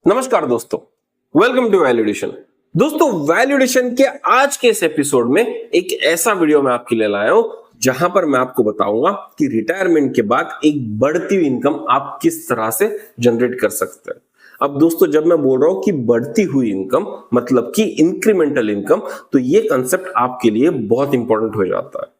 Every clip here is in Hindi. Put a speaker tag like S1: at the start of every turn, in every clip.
S1: नमस्कार दोस्तों, वेलकम टू वैल्यूएशन। दोस्तों, वैल्यूएशन के आज के इस एपिसोड में एक ऐसा वीडियो मैं आपके लिए लाया हूं जहां पर मैं आपको बताऊंगा कि रिटायरमेंट के बाद एक बढ़ती हुई इनकम आप किस तरह से जनरेट कर सकते हैं। अब दोस्तों, जब मैं बोल रहा हूं कि बढ़ती हुई इनकम मतलब कि इंक्रीमेंटल इनकम, तो ये कंसेप्ट आपके लिए बहुत इंपॉर्टेंट हो जाता है।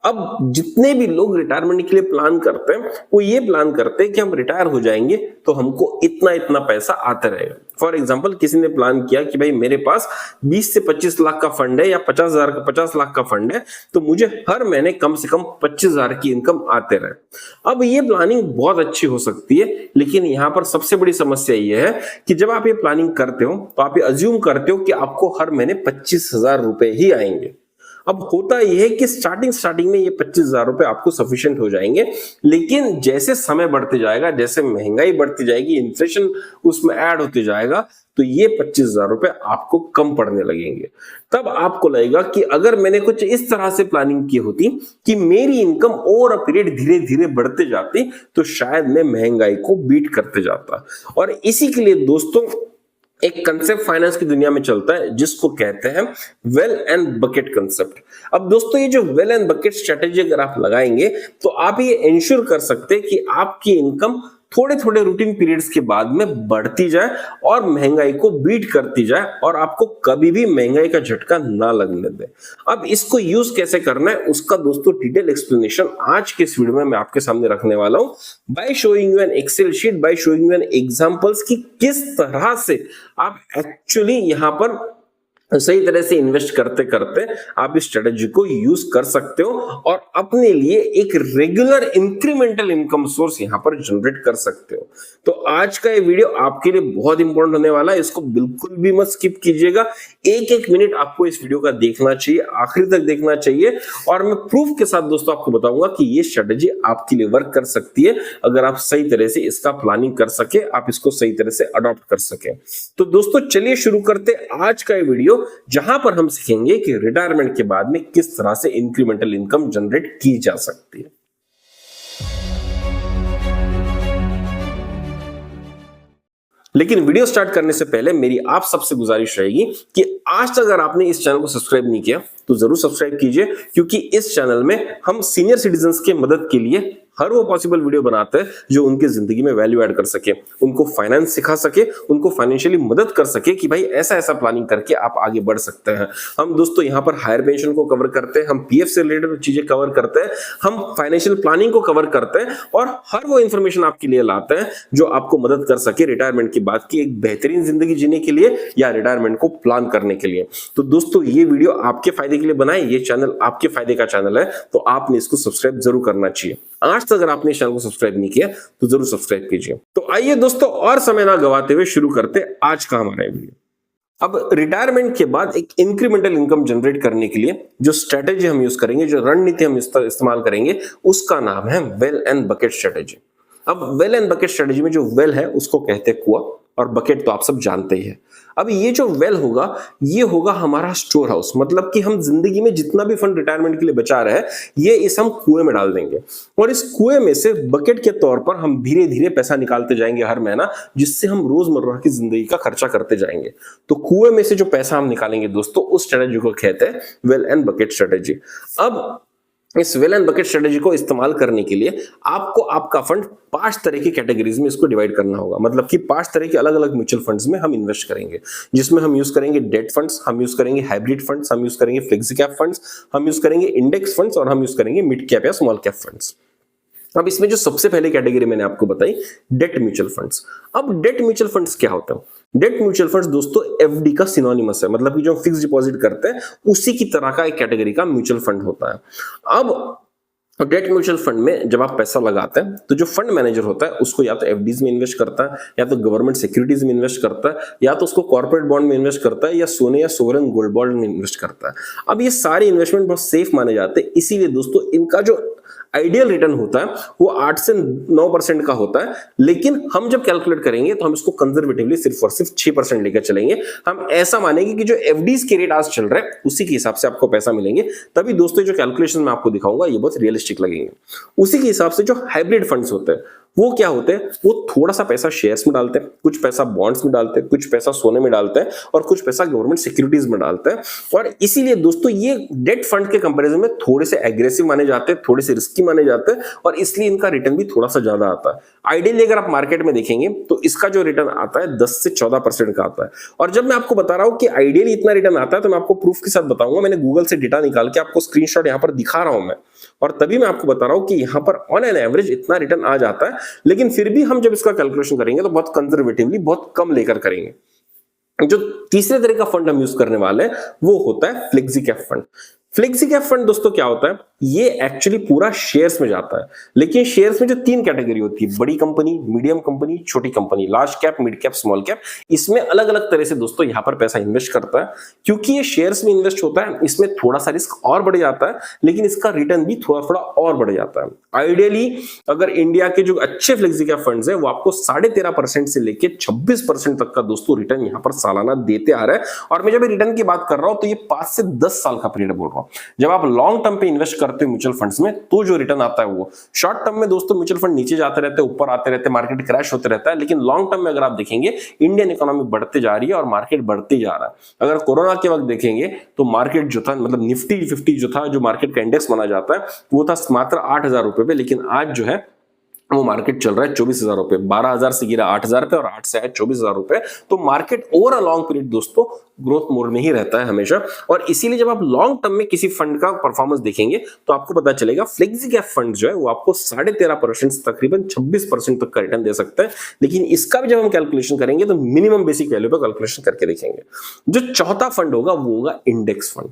S1: अब जितने भी लोग रिटायरमेंट के लिए प्लान करते हैं वो ये प्लान करते हैं कि हम रिटायर हो जाएंगे तो हमको इतना इतना पैसा आता रहेगा। फॉर एग्जांपल, किसी ने प्लान किया कि भाई मेरे पास 20 से 25 लाख का फंड है या 50 लाख का फंड है, तो मुझे हर महीने कम से कम 25,000 की इनकम आते रहे। अब ये प्लानिंग बहुत अच्छी हो सकती है, लेकिन यहाँ पर सबसे बड़ी समस्या ये है कि जब आप ये प्लानिंग करते हो तो आप ये अज्यूम करते हो कि आपको हर महीने 25,000 रुपए ही आएंगे। अब होता यह है कि स्टार्टिंग में ये 25,000 रुपए आपको सफिशिएंट हो जाएंगे, लेकिन जैसे समय बढ़ते जाएगा, जैसे महंगाई बढ़ती जाएगी, इन्फ्लेशन उसमें ऐड होते जाएगा, तो ये 25,000 रुपए आपको कम पड़ने लगेंगे। तब आपको लगेगा कि अगर मैंने कुछ इस तरह से प्लानिंग की होती कि मेरी इनकम ओवर अ पीरियड धीरे धीरे बढ़ते जाती, तो शायद मैं महंगाई को बीट करते जाता। और इसी के लिए दोस्तों, एक कंसेप्ट फाइनेंस की दुनिया में चलता है जिसको कहते हैं वेल एंड बकेट कंसेप्ट। अब दोस्तों, ये जो वेल एंड बकेट स्ट्रेटेजी अगर आप लगाएंगे तो आप ये इंश्योर कर सकते हैं कि आपकी इनकम थोड़े थोड़े रूटीन पीरियड्स के बाद में बढ़ती जाए और महंगाई को बीट करती जाए और आपको कभी भी महंगाई का झटका ना लगने दे। अब इसको यूज कैसे करना है उसका दोस्तों डिटेल एक्सप्लेनेशन आज के इस वीडियो में मैं आपके सामने रखने वाला हूं, by showing you an Excel sheet, by showing you an examples कि किस तरह से आप एक्चुअली यहां पर सही तरह से इन्वेस्ट करते करते आप इस स्ट्रेटेजी को यूज कर सकते हो और अपने लिए एक रेगुलर इंक्रीमेंटल इनकम सोर्स यहां पर जनरेट कर सकते हो। तो आज का ये वीडियो आपके लिए बहुत इंपॉर्टेंट होने वाला है, इसको बिल्कुल भी मत स्किप कीजिएगा। एक एक मिनट आपको इस वीडियो का देखना चाहिए, आखिर तक देखना चाहिए, और मैं प्रूफ के साथ दोस्तों आपको बताऊंगा कि ये स्ट्रेटेजी आपके लिए वर्क कर सकती है अगर आप सही तरह से इसका प्लानिंग कर सके, आप इसको सही तरह से अडॉप्ट कर सके। तो दोस्तों चलिए शुरू करते आज का ये वीडियो, जहां पर हम सीखेंगे कि रिटायरमेंट के बाद में किस तरह से इंक्रीमेंटल इनकम जनरेट की जा सकती है। लेकिन वीडियो स्टार्ट करने से पहले मेरी आप सबसे गुजारिश रहेगी कि आज तक अगर आपने इस चैनल को सब्सक्राइब नहीं किया तो जरूर सब्सक्राइब कीजिए, क्योंकि इस चैनल में हम सीनियर सिटीजन्स के मदद के लिए हर वो पॉसिबल वीडियो बनाते हैं जो उनके जिंदगी में वैल्यू ऐड कर सके, उनको फाइनेंस सिखा सके, उनको फाइनेंशियली मदद कर सके कि भाई ऐसा ऐसा प्लानिंग करके आप आगे बढ़ सकते हैं। हम दोस्तों यहाँ पर हायर पेंशन को कवर करते हैं, हम पीएफ से रिलेटेड चीजें कवर करते हैं, हम फाइनेंशियल प्लानिंग को कवर करते हैं और हर वो इंफॉर्मेशन आपके लिए लाते हैं जो आपको मदद कर सके रिटायरमेंट के बाद की एक बेहतरीन जिंदगी जीने के लिए या रिटायरमेंट को प्लान करने के लिए। तो दोस्तों, ये वीडियो आपके फायदे के लिए बनाए, ये चैनल आपके फायदे का चैनल है, तो आपने इसको सब्सक्राइब जरूर करना चाहिए। आज तक अगर आपने चैनल को सब्सक्राइब नहीं किया तो जरूर सब्सक्राइब कीजिए। तो आइए दोस्तों, और समय ना गवाते हुए शुरू करते आज का हमारा वीडियो। अब रिटायरमेंट के बाद एक इंक्रीमेंटल इनकम जनरेट करने के लिए जो स्ट्रेटेजी हम यूज करेंगे, जो रणनीति हम इस्तेमाल करेंगे, उसका नाम है वेल एंड बकेट स्ट्रेटेजी। अब वेल एंड बकेट स्ट्रेटेजी में जो वेल है उसको कहते हैं कुआं, और बकेट तो आप सब जानते ही है। अब ये जो वेल होगा ये होगा हमारा स्टोर हाउस, मतलब कि हम जिंदगी में जितना भी फंड रिटायरमेंट के लिए बचा रहे हैं ये इस हम कुएं में डाल देंगे, और इस कुएं में से बकेट के तौर पर हम धीरे धीरे पैसा निकालते जाएंगे हर महीना, जिससे हम रोजमर्रा की जिंदगी का खर्चा करते जाएंगे। तो कुएं में से जो पैसा हम निकालेंगे दोस्तों, उस स्ट्रेटेजी को कहते हैं वेल एंड बकेट स्ट्रेटेजी। अब इस वेल एंड बकेट स्ट्रेटेजी को इस्तेमाल करने के लिए आपको आपका फंड 5 तरह की कैटेगरीज में इसको डिवाइड करना होगा, मतलब कि 5 तरह के अलग अलग म्यूचुअल फंड्स में हम इन्वेस्ट करेंगे, जिसमें हम यूज करेंगे डेट फंड्स, हम यूज करेंगे हाइब्रिड फंड्स, हम यूज करेंगे फ्लेक्सी कैप फंड्स, हम यूज करेंगे इंडेक्स फंड्स, और हम यूज करेंगे मिड कैप या स्मॉल कैप फंड्स। अब इसमें जो सबसे पहले कैटेगरी मैंने आपको बताई, डेट म्यूचुअल फंड्स। अब डेट म्यूचुअल फंड्स क्या होता है? डेट म्यूचुअल फंड्स दोस्तों एफडी का सिनोनिमस है, मतलब कि जो फिक्स डिपॉजिट करते हैं उसी की तरह का एक कैटेगरी का म्यूचुअल फंड होता है। अब डेट म्यूचुअल फंड में जब आप पैसा लगाते हैं तो जो फंड मैनेजर होता है उसको या तो एफडीज में इन्वेस्ट करता है, या तो गवर्नमेंट सिक्योरिटीज में इन्वेस्ट करता है, या तो उसको कॉर्पोरेट बॉन्ड में इन्वेस्ट करता है, या सोने या सोवरेन गोल्ड बॉन्ड में इन्वेस्ट करता है। अब ये सारे इन्वेस्टमेंट बहुत सेफ माने जाते हैं, इसीलिए दोस्तों इनका जो आइडियल रिटर्न होता है वो 8 से 9% का होता है, लेकिन हम जब कैलकुलेट करेंगे तो हम इसको कंजर्वेटिवली सिर्फ और सिर्फ 6% लेकर चलेंगे। हम ऐसा मानेंगे कि जो एफडीज के रेट आज चल रहे हैं उसी के हिसाब से आपको पैसा मिलेंगे, तभी दोस्तों जो कैलकुलेशन मैं आपको दिखाऊंगा ये बहुत रियलिस्टिक लगेंगे। उसी के हिसाब से जो हाइब्रिड फंड्स होते हैं वो क्या होते हैं, वो थोड़ा सा पैसा शेयर्स में डालते हैं, कुछ पैसा बॉन्ड्स में डालते हैं, कुछ पैसा सोने में डालते हैं और कुछ पैसा गवर्नमेंट सिक्योरिटीज में डालते हैं। और इसीलिए दोस्तों ये डेट फंड के कंपैरिजन में थोड़े से एग्रेसिव माने जाते हैं, थोड़े से रिस्की माने जाते हैं और इसलिए इनका रिटर्न भी थोड़ा सा ज्यादा आता है। आइडियली अगर आप मार्केट में देखेंगे तो इसका जो रिटर्न आता है 10 से 14% का आता है। और जब मैं आपको बता रहा हूं कि आइडियली इतना रिटर्न आता है तो मैं आपको प्रूफ के साथ बताऊंगा। मैंने गूगल से डेटा निकाल के आपको स्क्रीनशॉट यहां पर दिखा रहा हूं मैं, और तभी मैं आपको बता रहा हूं कि यहां पर ऑन एन एवरेज इतना रिटर्न आ जाता है। लेकिन फिर भी हम जब इसका कैलकुलेशन करेंगे तो बहुत कंजर्वेटिवली, बहुत कम लेकर करेंगे। जो तीसरे तरह का फंड हम यूज करने वाले हैं वो होता है flexi cap fund. Flexi cap fund दोस्तों क्या होता है, ये एक्चुअली पूरा शेयर्स में जाता है। लेकिन शेयर्स में जो 3 कैटेगरी होती है, बड़ी कंपनी, मीडियम कंपनी, छोटी company, large cap, mid cap, small cap, इसमें अलग अलग तरह से दोस्तों यहां पर पैसा इन्वेस्ट करता है। क्योंकि ये शेयर्स में इन्वेस्ट होता है, इसमें थोड़ा सा रिस्क और बढ़ जाता है, लेकिन इसका रिटर्न भी थोड़ा थोड़ा और बढ़ जाता है। आइडियली अगर इंडिया के जो अच्छे फ्लेक्सी कैप फंड्स है वो आपको 13.5% से लेकर 26% तक का दोस्तों रिटर्न यहां पर सालाना देते आ रहे हैं। और मैं जब रिटर्न की बात कर रहा हूं तो ये 5 से 10 साल का पीरियड बोल रहा हूं। जब आप लॉन्ग टर्म पे इन्वेस्ट करते हो म्यूचुअल फंड्स में तो जो रिटर्न आता है वो, शॉर्ट टर्म में दोस्तों म्यूचुअल फंड नीचे जाते रहते हैं, ऊपर आते रहते हैं, मार्केट क्रैश होते रहता है। लेकिन लॉन्ग टर्म में अगर आप देखेंगे इंडियन इकोनॉमी बढ़ते जा रही है और मार्केट बढ़ते जा रहा है। अगर कोरोना के वक्त देखेंगे तो मार्केट जो था, मतलब निफ्टी 50 जो था, जो मार्केट का इंडेक्स माना जाता है, वो था मात्र 8,000 रुपए पे। लेकिन आज जो है वो मार्केट चल रहा है 24,000 रुपए। 12,000 से गिरा 8,000 पे और 8 से आया 24,000 रुपए। तो market over a long period दोस्तों ग्रोथ मोड में ही रहता है हमेशा। और इसीलिए जब आप लॉन्ग टर्म में किसी फंड का परफॉर्मेंस देखेंगे तो आपको पता चलेगा फ्लेक्सी कैप फंड जो है वो आपको 13.5% से तकरीबन 26% तक का रिटर्न दे सकता है। लेकिन इसका भी जब हम कैलकुलेशन करेंगे तो मिनिमम बेसिक वैल्यू पर कैलकुलेशन करके देखेंगे। जो चौथा फंड होगा वो होगा इंडेक्स फंड।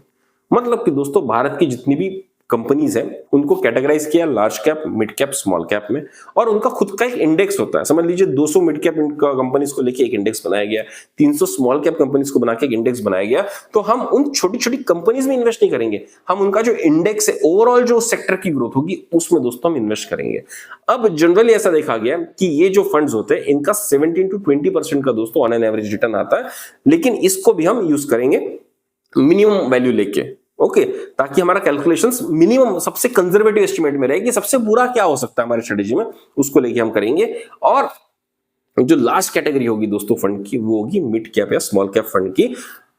S1: मतलब कि दोस्तों भारत की जितनी भी कंपनीज है उनको कैटेगराइज किया large cap, mid cap, small cap में, और उनका खुद का एक इंडेक्स होता है। समझ लीजिए 200 मिड कैप कंपनीज को लेके एक इंडेक्स बनाया गया, 300 स्मॉल कैप कंपनीज को बना के एक इंडेक्स बनाया गया। तो हम उन छोटी छोटी कंपनीज में इन्वेस्ट नहीं करेंगे, हम उनका जो इंडेक्स है, ओवरऑल जो सेक्टर की ग्रोथ होगी उसमें दोस्तों हम इन्वेस्ट करेंगे। अब जनरली ऐसा देखा गया कि ये जो फंड्स होते हैं इनका 17 to 20% का दोस्तों ऑन एन एवरेज रिटर्न आता है। लेकिन इसको भी हम यूज करेंगे मिनिमम वैल्यू लेके, ओके, ताकि हमारा कैलकुलेशंस मिनिमम सबसे कंजर्वेटिव एस्टिमेट में रहे कि सबसे बुरा क्या हो सकता है हमारी स्ट्रेटेजी में, उसको लेके हम करेंगे। और जो लास्ट कैटेगरी होगी दोस्तों फंड की वो होगी मिड कैप या स्मॉल कैप फंड की,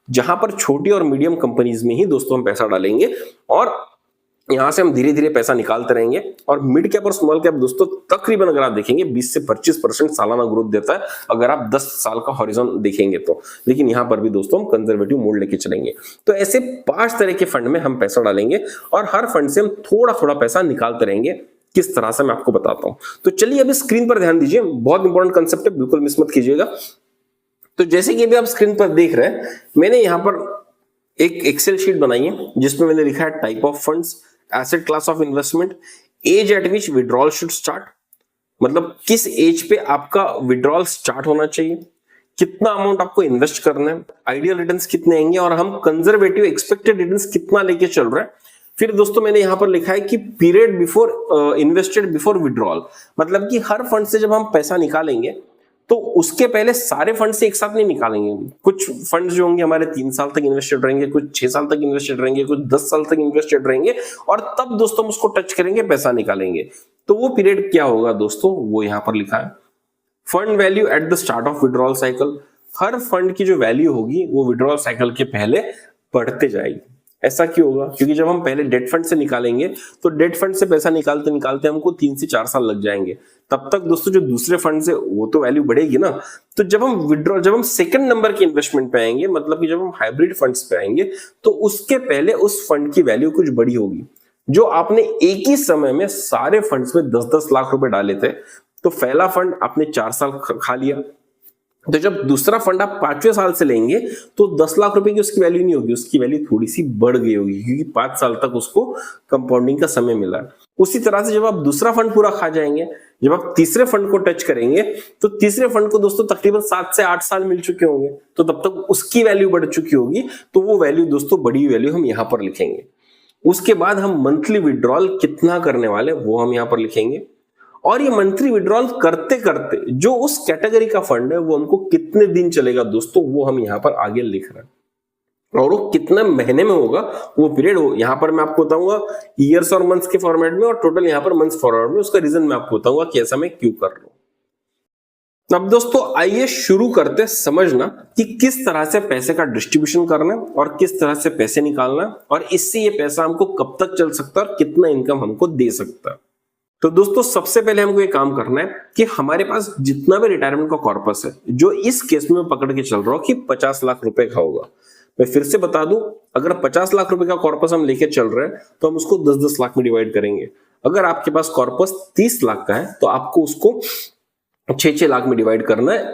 S1: जहां पर छोटी और मीडियम कंपनीज में ही दोस्तों हम पैसा डालेंगे और यहां से हम धीरे धीरे पैसा निकालते रहेंगे। और मिड कैप और स्मॉल कैप दोस्तों तकरीबन अगर आप देखेंगे 20 से 25% सालाना ग्रोथ देता है अगर आप 10 साल का हॉरिजॉन देखेंगे तो। लेकिन यहां पर भी दोस्तों हम कंजर्वेटिव मोड लेके चलेंगे। तो ऐसे 5 तरह के फंड में हम पैसा डालेंगे और हर फंड से हम थोड़ा थोड़ा पैसा निकालते रहेंगे। किस तरह से मैं आपको बताता हूं। तो चलिए अभी स्क्रीन पर ध्यान दीजिए, बहुत इंपॉर्टेंट कंसेप्ट है, बिल्कुल मिस मत कीजिएगा। तो जैसे कि अभी आप स्क्रीन पर देख रहे हैं, मैंने यहां पर एक एक्सेल शीट बनाई है जिसमें मैंने लिखा है type of funds, asset class of investment, age at which withdrawal should start, मतलब किस एज पे आपका विड्रॉल स्टार्ट होना चाहिए, कितना अमाउंट आपको इन्वेस्ट करना है, आइडियल रिटर्न्स कितने आएंगे और हम कंजर्वेटिव एक्सपेक्टेड रिटर्न्स कितना लेके चल रहे हैं। फिर दोस्तों मैंने यहां पर लिखा है कि period before invested before withdrawal, मतलब कि हर फंड से जब हम पैसा निकालेंगे तो उसके पहले सारे फंड से एक साथ नहीं निकालेंगे। कुछ फंड जो होंगे हमारे 3 साल तक इन्वेस्टेड रहेंगे, कुछ 6 साल तक इन्वेस्टेड रहेंगे, कुछ 10 साल तक इन्वेस्टेड रहेंगे और तब दोस्तों हम उसको टच करेंगे, पैसा निकालेंगे। तो वो पीरियड क्या होगा दोस्तों, वो यहां पर लिखा है। Fund value at the start of withdrawal cycle, her fund की जो वैल्यू होगी वो विड्रॉल साइकिल के पहले बढ़ते जाएगी। ऐसा क्यों होगा, क्योंकि जब हम पहले डेट फंड से निकालेंगे तो डेट फंड से पैसा निकालते निकालते हमको 3 से 4 साल लग जाएंगे। तब तक दोस्तों जो दूसरे फंड से वो तो वैल्यू बढ़ेगी ना। तो जब हम सेकंड नंबर के इन्वेस्टमेंट पे आएंगे, मतलब कि जब हम हाइब्रिड फंड्स पे आएंगे तो उसके पहले उस फंड की वैल्यू कुछ बड़ी होगी। जो आपने एक ही समय में सारे फंड्स में 10-10 लाख रुपए डाले थे, तो पहला फंड आपने 4 साल खा लिया, तो जब दूसरा फंड आप 5वें साल से लेंगे तो 10 लाख रुपए की उसकी वैल्यू नहीं होगी, उसकी वैल्यू थोड़ी सी बढ़ गई होगी क्योंकि 5 साल तक उसको कंपाउंडिंग का समय मिला है। उसी तरह से जब आप दूसरा फंड पूरा खा जाएंगे, जब आप तीसरे फंड को टच करेंगे तो तीसरे फंड को दोस्तों तकरीबन 7 से 8 साल मिल चुके होंगे, तो तब तक उसकी वैल्यू बढ़ चुकी होगी। तो वो वैल्यू दोस्तों, बड़ी वैल्यू हम यहां पर लिखेंगे। उसके बाद हम मंथली विड्रॉल कितना करने वाले वो हम यहां पर लिखेंगे, और ये मंथली विड्रॉल करते करते जो उस कैटेगरी का फंड है वो हमको कितने दिन चलेगा दोस्तों, वो हम यहां पर आगे लिख रहे हैं। और वो कितने महीने में होगा वो पीरियड हो, यहां पर मैं आपको बताऊंगा ईयर्स और मंथ्स के फॉर्मेट में, और टोटल यहां पर मंथ्स फॉर्मेट में। उसका रीजन मैं आपको बताऊंगा कि ऐसा मैं क्यों कर रहा हूं। अब दोस्तों आइए शुरू करते समझना कि किस तरह से पैसे का डिस्ट्रीब्यूशन करना है और किस तरह से पैसे निकालना है, और इससे ये पैसा हमको कब तक चल सकता है और कितना इनकम हमको दे सकता है। तो दोस्तों सबसे पहले हमको ये काम करना है कि हमारे पास जितना भी रिटायरमेंट का कॉर्पस है, जो इस केस में पकड़ के चल रहा हूं कि 50 लाख रुपए का होगा। मैं फिर से बता दूं, अगर 50 लाख रुपए का कॉर्पस हम लेके चल रहे हैं तो हम उसको 10-10 लाख में डिवाइड करेंगे। अगर आपके पास कॉर्पस 30 लाख का है तो आपको उसको 6-6 लाख में डिवाइड करना है,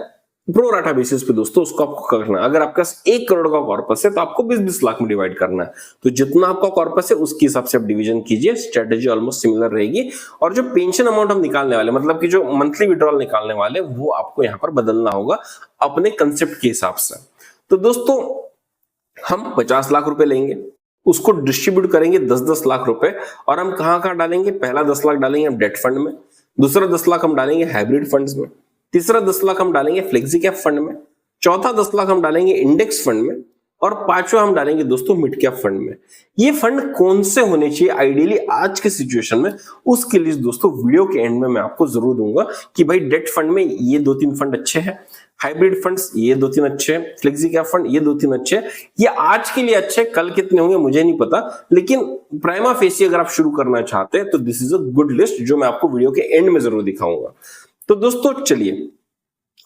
S1: प्रो राटा बेसिस पे दोस्तों उसको आपको करना है। अगर आपके पास 1 करोड़ का कॉर्पस है तो आपको 20-20 लाख में डिवाइड करना है। तो जितना आपका कॉर्पस है उसके हिसाब से आप डिवीजन कीजिए, स्ट्रेटेजी ऑलमोस्ट सिमिलर रहेगी। और जो पेंशन अमाउंट हम निकालने वाले, मतलब कि जो मंथली विड्रॉल निकालने वाले, वो आपको यहाँ पर बदलना होगा अपने कंसेप्ट के हिसाब से। तो दोस्तों हम 50 लाख रुपए लेंगे, उसको डिस्ट्रीब्यूट करेंगे 10-10 लाख रुपए, और हम कहां कहां डालेंगे? पहला 10 लाख डालेंगे हम डेट फंड में, दूसरा 10 लाख हम डालेंगे हाइब्रिड फंड्स में, तीसरा 10 लाख हम डालेंगे फ्लेक्सी कैप फंड में, चौथा 10 लाख हम डालेंगे इंडेक्स फंड में, और पांचवा हम डालेंगे दोस्तों मिड कैप फंड में। ये फंड कौन से होने चाहिए आइडियली आज के सिचुएशन में, उसके लिए दोस्तों वीडियो के एंड में मैं आपको जरूर दूंगा कि भाई डेट फंड में ये 2-3 फंड अच्छे हैं, हाइब्रिड फंड्स ये 2-3 अच्छे हैं, फ्लेक्सी कैप फंड ये 2-3 अच्छे हैं। ये आज के लिए अच्छे, कल कितने होंगे मुझे नहीं पता, लेकिन प्राइमा फेसी अगर आप शुरू करना चाहते हैं तो this is a good list, जो मैं आपको वीडियो के एंड में जरूर दिखाऊंगा। तो दोस्तों चलिए,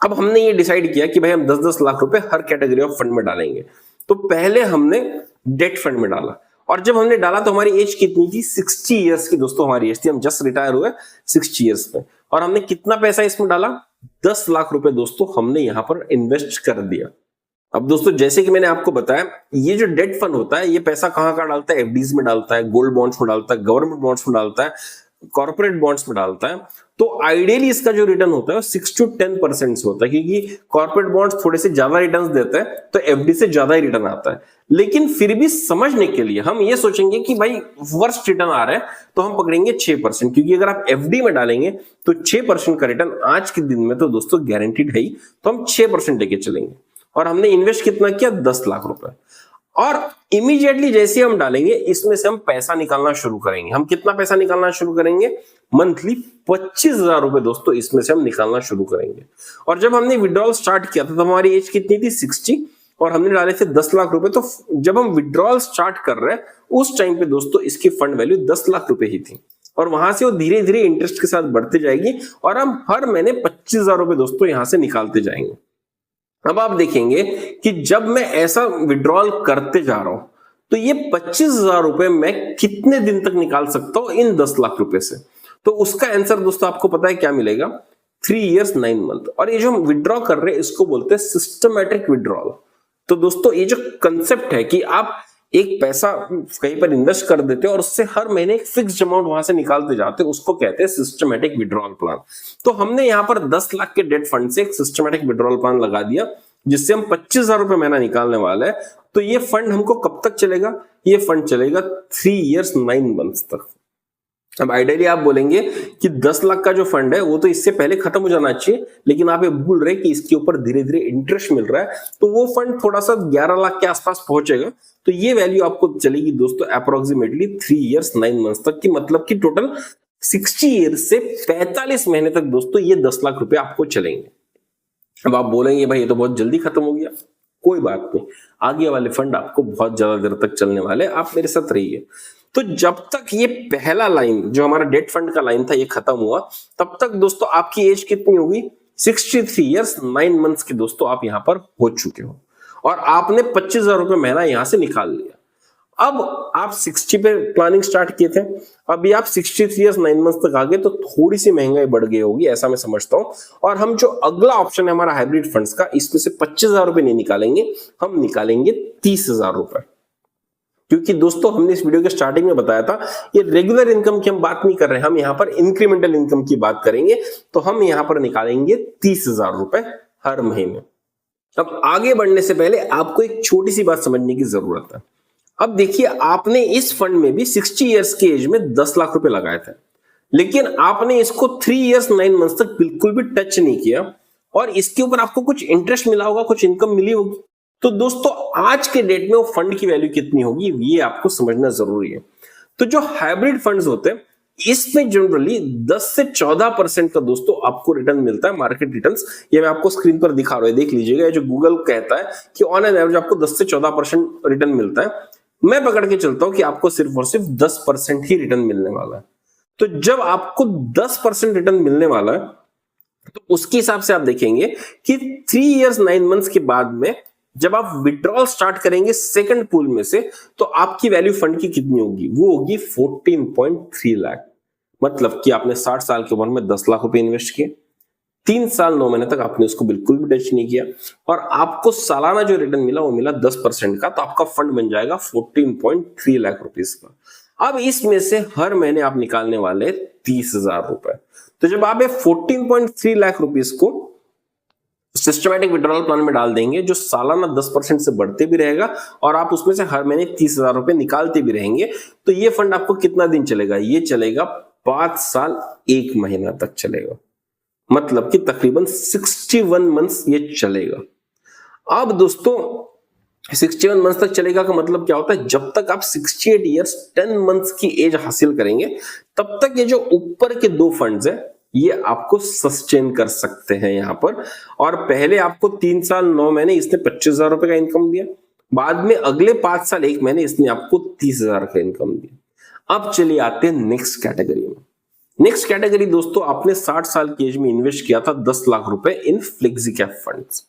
S1: अब हमने ये डिसाइड किया कि भाई हम 10-10 लाख रुपए हर कैटेगरी ऑफ फंड में डालेंगे। तो पहले हमने डेट फंड में डाला, और जब हमने डाला तो हमारी एज कितनी थी? 60 इयर्स की दोस्तों हमारी एज थी, हम जस्ट रिटायर हुए 60 इयर्स में। और हमने कितना पैसा इसमें डाला? 10 लाख रुपए दोस्तों हमने यहां पर इन्वेस्ट कर दिया। अब दोस्तों जैसे कि मैंने आपको बताया, ये जो डेट फंड होता है ये पैसा कहां कहां डालता है? एफडीज में डालता है, गोल्ड बॉन्ड्स में डालता है, गवर्नमेंट बॉन्ड्स में डालता है, कॉर्पोरेट बॉन्ड्स में डालता है। तो आइडियली इसका जो रिटर्न होता है 6 to 10% से होता है, क्योंकि कॉर्पोरेट बॉन्ड्स थोड़े से ज्यादा रिटर्न देते हैं तो एफडी से ज्यादा ही रिटर्न आता है। लेकिन फिर भी समझने के लिए हम ये सोचेंगे कि भाई वर्स्ट रिटर्न आ रहा है तो हम पकड़ेंगे 6%, क्योंकि अगर आप एफडी में डालेंगे तो 6% का रिटर्न आज के दिन में तो दोस्तों गारंटीड है ही, तो हम 6% लेके चलेंगे। और हमने इन्वेस्ट कितना किया? 10 लाख रुपए। और इमीडिएटली जैसे हम डालेंगे इसमें से हम पैसा निकालना शुरू करेंगे। हम कितना पैसा निकालना शुरू करेंगे? मंथली 25,000 रुपए दोस्तों इसमें से हम निकालना शुरू करेंगे। और जब हमने विड्रॉल स्टार्ट किया था तो हमारी एज कितनी थी? 60, और हमने डाले थे 10 लाख रुपए। तो जब हम विड्रॉल स्टार्ट कर रहे हैं उस टाइम पे दोस्तों इसकी फंड वैल्यू 10 लाख रुपए ही थी, और वहां से वो धीरे धीरे इंटरेस्ट के साथ बढ़ते जाएगी, और हम हर महीने 25,000 रुपए दोस्तों यहां से निकालते जाएंगे। अब आप देखेंगे कि जब मैं ऐसा विड्रॉल करते जा रहा हूं तो ये 25,000 रुपए मैं कितने दिन तक निकाल सकता हूं इन 10 लाख रुपए से? तो उसका आंसर दोस्तों आपको पता है क्या मिलेगा? 3 years 9 month। और ये जो हम विड्रॉ कर रहे हैं इसको बोलते हैं सिस्टमैटिक विड्रॉल। तो दोस्तों ये जो कंसेप्ट है कि आप एक पैसा कहीं पर इन्वेस्ट कर देते हो और उससे हर महीने एक फिक्स्ड अमाउंट वहां से निकालते जाते हो, उसको कहते हैं सिस्टमैटिक विड्रॉल प्लान। तो हमने यहाँ पर 10 लाख के डेट फंड से एक सिस्टमैटिक विड्रॉल प्लान लगा दिया जिससे हम 25,000 रुपए महीना निकालने वाले हैं। तो ये फंड हमको कब तक चलेगा? ये फंड चलेगा 3 years 9 months तक। अब आइडियली आप बोलेंगे कि 10 लाख का जो फंड है वो तो इससे पहले खत्म हो जाना चाहिए, लेकिन आप ये भूल रहे कि इसके ऊपर धीरे धीरे इंटरेस्ट मिल रहा है, तो वो फंड थोड़ा सा 11 लाख के आसपास पहुंचेगा। तो ये वैल्यू आपको चलेगी दोस्तों अप्रोक्सीमेटली 3 years 9 months तक की, मतलब कि टोटल 60 ईयर्स से 45 महीने तक दोस्तों ये 10 लाख रुपए आपको चलेंगे। अब आप बोलेंगे भाई ये तो बहुत जल्दी खत्म हो गया। कोई बात नहीं, आगे वाले फंड आपको बहुत ज्यादा देर तक चलने वाले, आप मेरे साथ रहिए। तो जब तक ये पहला लाइन जो हमारा डेट फंड का लाइन था ये खत्म हुआ, तब तक दोस्तों आपकी एज कितनी होगी? 63 years 9 months के दोस्तों आप यहां पर हो चुके हो, और आपने 25,000 रुपए महीना यहां से निकाल लिया। अब आप 60 पे प्लानिंग स्टार्ट किए थे, अभी आप 63 years 9 months तक आ गए, तो थोड़ी सी महंगाई बढ़ गई होगी ऐसा मैं समझता हूं। और हम जो अगला ऑप्शन है हमारा हाइब्रिड फंड्स का, इसमें से 25,000 रुपए नहीं निकालेंगे, हम निकालेंगे 30,000 रुपए। क्योंकि दोस्तों हमने इस वीडियो के स्टार्टिंग में बताया था ये रेगुलर इनकम की हम बात नहीं कर रहे हैं, हम यहाँ पर इंक्रीमेंटल इनकम की बात करेंगे। तो हम यहाँ पर निकालेंगे 30,000 रुपए हर महीने। अब आगे बढ़ने से पहले आपको एक छोटी सी बात समझने की जरूरत है। अब देखिए, आपने इस फंड में भी 60 इयर्स की एज में 10 लाख रुपए लगाए थे, लेकिन आपने इसको 3 years 9 months तक बिल्कुल भी टच नहीं किया, और इसके ऊपर आपको कुछ इंटरेस्ट मिला होगा, कुछ इनकम मिली होगी। तो दोस्तों आज के डेट में वो फंड की वैल्यू कितनी होगी ये आपको समझना जरूरी है। तो जो हाइब्रिड फंड्स होते हैं इसमें जनरली 10 से 14% का दोस्तों आपको रिटर्न मिलता है, मार्केट रिटर्न्स। ये मैं आपको स्क्रीन पर दिखा रहा हूं, देख लीजिएगा। ये जो गूगल कहता है कि ऑन एन एवरेज आपको 10 से 14% रिटर्न मिलता है, मैं पकड़ के चलता हूं कि आपको सिर्फ और सिर्फ 10% ही रिटर्न मिलने वाला है। तो जब आपको 10% रिटर्न मिलने वाला है तो उसके हिसाब से आप देखेंगे कि 3 इयर्स 9 मंथ्स के बाद में जब आप विड्रॉल स्टार्ट करेंगे सेकंड पूल में से, तो आपकी वैल्यू फंड की कितनी होगी? वो होगी 14.3 लाख। मतलब कि आपने 60 साल की उम्र में 10 लाख रुपए इन्वेस्ट किए, 3 साल 9 महीने तक आपने उसको बिल्कुल भी टच नहीं किया, और आपको सालाना जो रिटर्न मिला वो मिला 10% का। तो आपका फंड बन जाएगा 14.3 लाख रुपीस का। अब इसमें से हर महीने आप निकालने वाले 30,000 रुपए। तो जब आप 14.3 लाख रुपीस को सिस्टमैटिक विड्रॉल प्लान में डाल देंगे जो सालाना 10% से बढ़ते भी रहेगा और आप उसमें से हर महीने 30,000 रुपए निकालते भी रहेंगे, तो ये फंड आपको कितना दिन चलेगा? ये चलेगा 5 साल 1 महीना तक चलेगा। मतलब कि तकरीबन 61 मंथ्स ये चलेगा। अब दोस्तों 61 मंथ्स तक चलेगा का मतलब क्या होता है? जब तक आप 68 इयर्स 10 मंथ्स की एज हासिल करेंगे तब तक ये जो ऊपर के 2 फंड्स है ये आपको सस्टेन कर सकते हैं यहां पर। और पहले आपको 3 साल 9 महीने इसने 25,000 रुपए का इनकम दिया, बाद में अगले 5 साल 1 महीने इसने आपको 30,000 का इनकम दिया। अब चलिए आते हैं नेक्स्ट कैटेगरी में। नेक्स्ट कैटेगरी दोस्तों, आपने 60 साल की एज में इन्वेस्ट किया था 10 लाख रुपए इन फ्लेक्सी कैप फंड्स।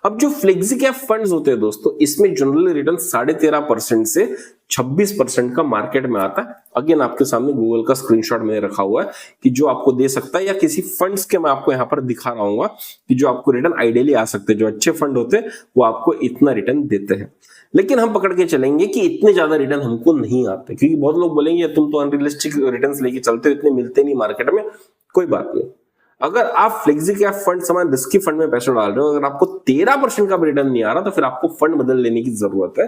S1: अब जो फ्लेक्सी कैप फंड्स होते हैं दोस्तों, इसमें जनरली रिटर्न 13.5% से 26% का मार्केट में आता है। अगेन आपके सामने गूगल का स्क्रीनशॉट मैंने रखा हुआ है कि जो आपको दे सकता है, या किसी फंड्स के मैं आपको यहां पर दिखा रहा हूँ कि जो आपको रिटर्न आइडियली आ सकते हैं। जो अच्छे फंड होते हैं वो आपको इतना रिटर्न देते हैं, लेकिन हम पकड़ के चलेंगे कि इतने ज्यादा रिटर्न हमको नहीं आते, क्योंकि बहुत लोग बोलेंगे तुम तो अनरियलिस्टिक रिटर्न्स लेके चलते हो, इतने मिलते नहीं मार्केट में। कोई बात नहीं, अगर आप फ्लेक्सी कैप फंड समान रिस्की फंड में पैसा डाल रहे हो, अगर आपको 13% का रिटर्न नहीं आ रहा तो फिर आपको फंड बदल लेने की जरूरत है।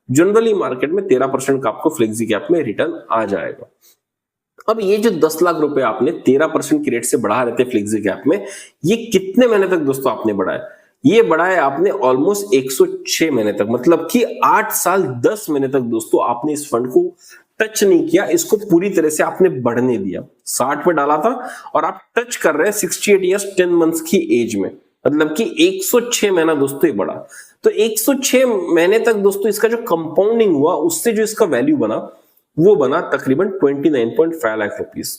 S1: जनरली मार्केट में 13% का आपको फ्लेक्सी कैप में रिटर्न आ जाएगा। अब ये जो 10 लाख रुपए आपने 13% की रेट से बढ़ा रहे थे फ्लेक्सी कैप में, ये कितने महीने तक दोस्तों आपने बढ़ाया? ये बढ़ाया आपने ऑलमोस्ट 106 महीने तक। मतलब कि 8 साल 10 महीने तक दोस्तों आपने इस फंड को टच नहीं किया, इसको पूरी तरह से आपने बढ़ने दिया। 60 पे डाला था और आप टच कर रहे हैं 68 इयर्स 10 मंथ्स की एज में। मतलब कि 106 महीना दोस्तों ये बढ़ा। तो 106 महीने तक दोस्तों इसका जो कंपाउंडिंग हुआ, उससे जो इसका वैल्यू बना वो बना तकरीबन 29.5 लाख रुपीस।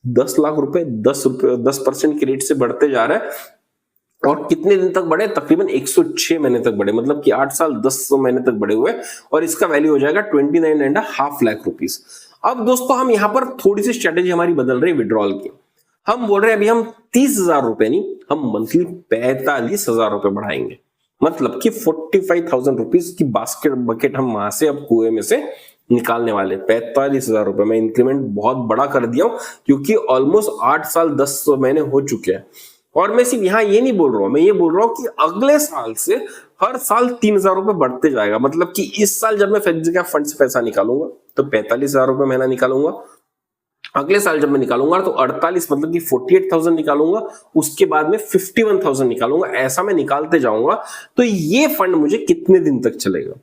S1: 10 लाख रुपए 10% की रेट से बढ़ते जा रहा है, और कितने दिन तक बढ़े? तकरीबन 106 महीने तक बढ़े। मतलब कि 8 साल 10 महीने तक बढ़े हुए, और इसका वैल्यू हो जाएगा 29.5 लाख रुपीस। अब दोस्तों हम यहां पर थोड़ी सी स्ट्रेटेजी हमारी बदल रही है विड्रॉल की। हम बोल रहे हैं अभी हम 30,000 रुपए नहीं, हम मंथली 45,000 रुपए बढ़ाएंगे। मतलब कि 45,000 रुपीज की बास्केट बकेट हम वहां से अब कुएं में से निकालने वाले। 45,000 रुपए में इंक्रीमेंट बहुत बड़ा कर दिया हूं, क्योंकि ऑलमोस्ट 8 साल 10 महीने हो चुके हैं। और मैं सिर्फ यहां ये नहीं बोल रहा हूं, मैं ये बोल रहा हूं कि अगले साल से हर साल 3,000 रुपए बढ़ते जाएगा। मतलब कि इस साल जब मैं फ्लेक्सी कैप फंड से पैसा निकालूंगा तो 45,000 रुपए महीना निकालूंगा। अगले साल जब मैं निकालूंगा तो 48 मतलब कि 48,000 निकालूंगा। उसके बाद में 51,000 निकालूंगा। ऐसा मैं निकालते जाऊंगा। तो ये फंड मुझे कितने दिन तक चलेगा?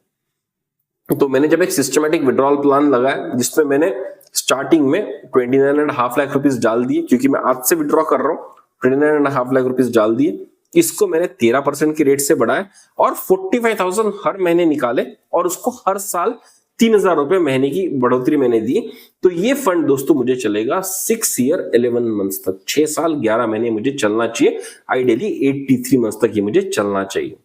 S1: तो मैंने जब एक सिस्टमैटिक विड्रॉल प्लान लगाया जिसमें मैंने स्टार्टिंग में 29.5 लाख रुपीस डाल दिए, क्योंकि मैं आज से विड्रॉ कर रहा हूं। 29.5 लाख रुपीस डाल दिए, इसको मैंने 13% की रेट से बढ़ाया और 45,000 हर महीने निकाले, और उसको हर साल 3,000 रुपए महीने की बढ़ोतरी मैंने दी। तो ये फंड दोस्तों मुझे चलेगा 6 ईयर 11 मंथ्स तक। 6 साल 11 महीने मुझे चलना चाहिए। आइडियली 83 मंथ्स तक ये मुझे चलना चाहिए।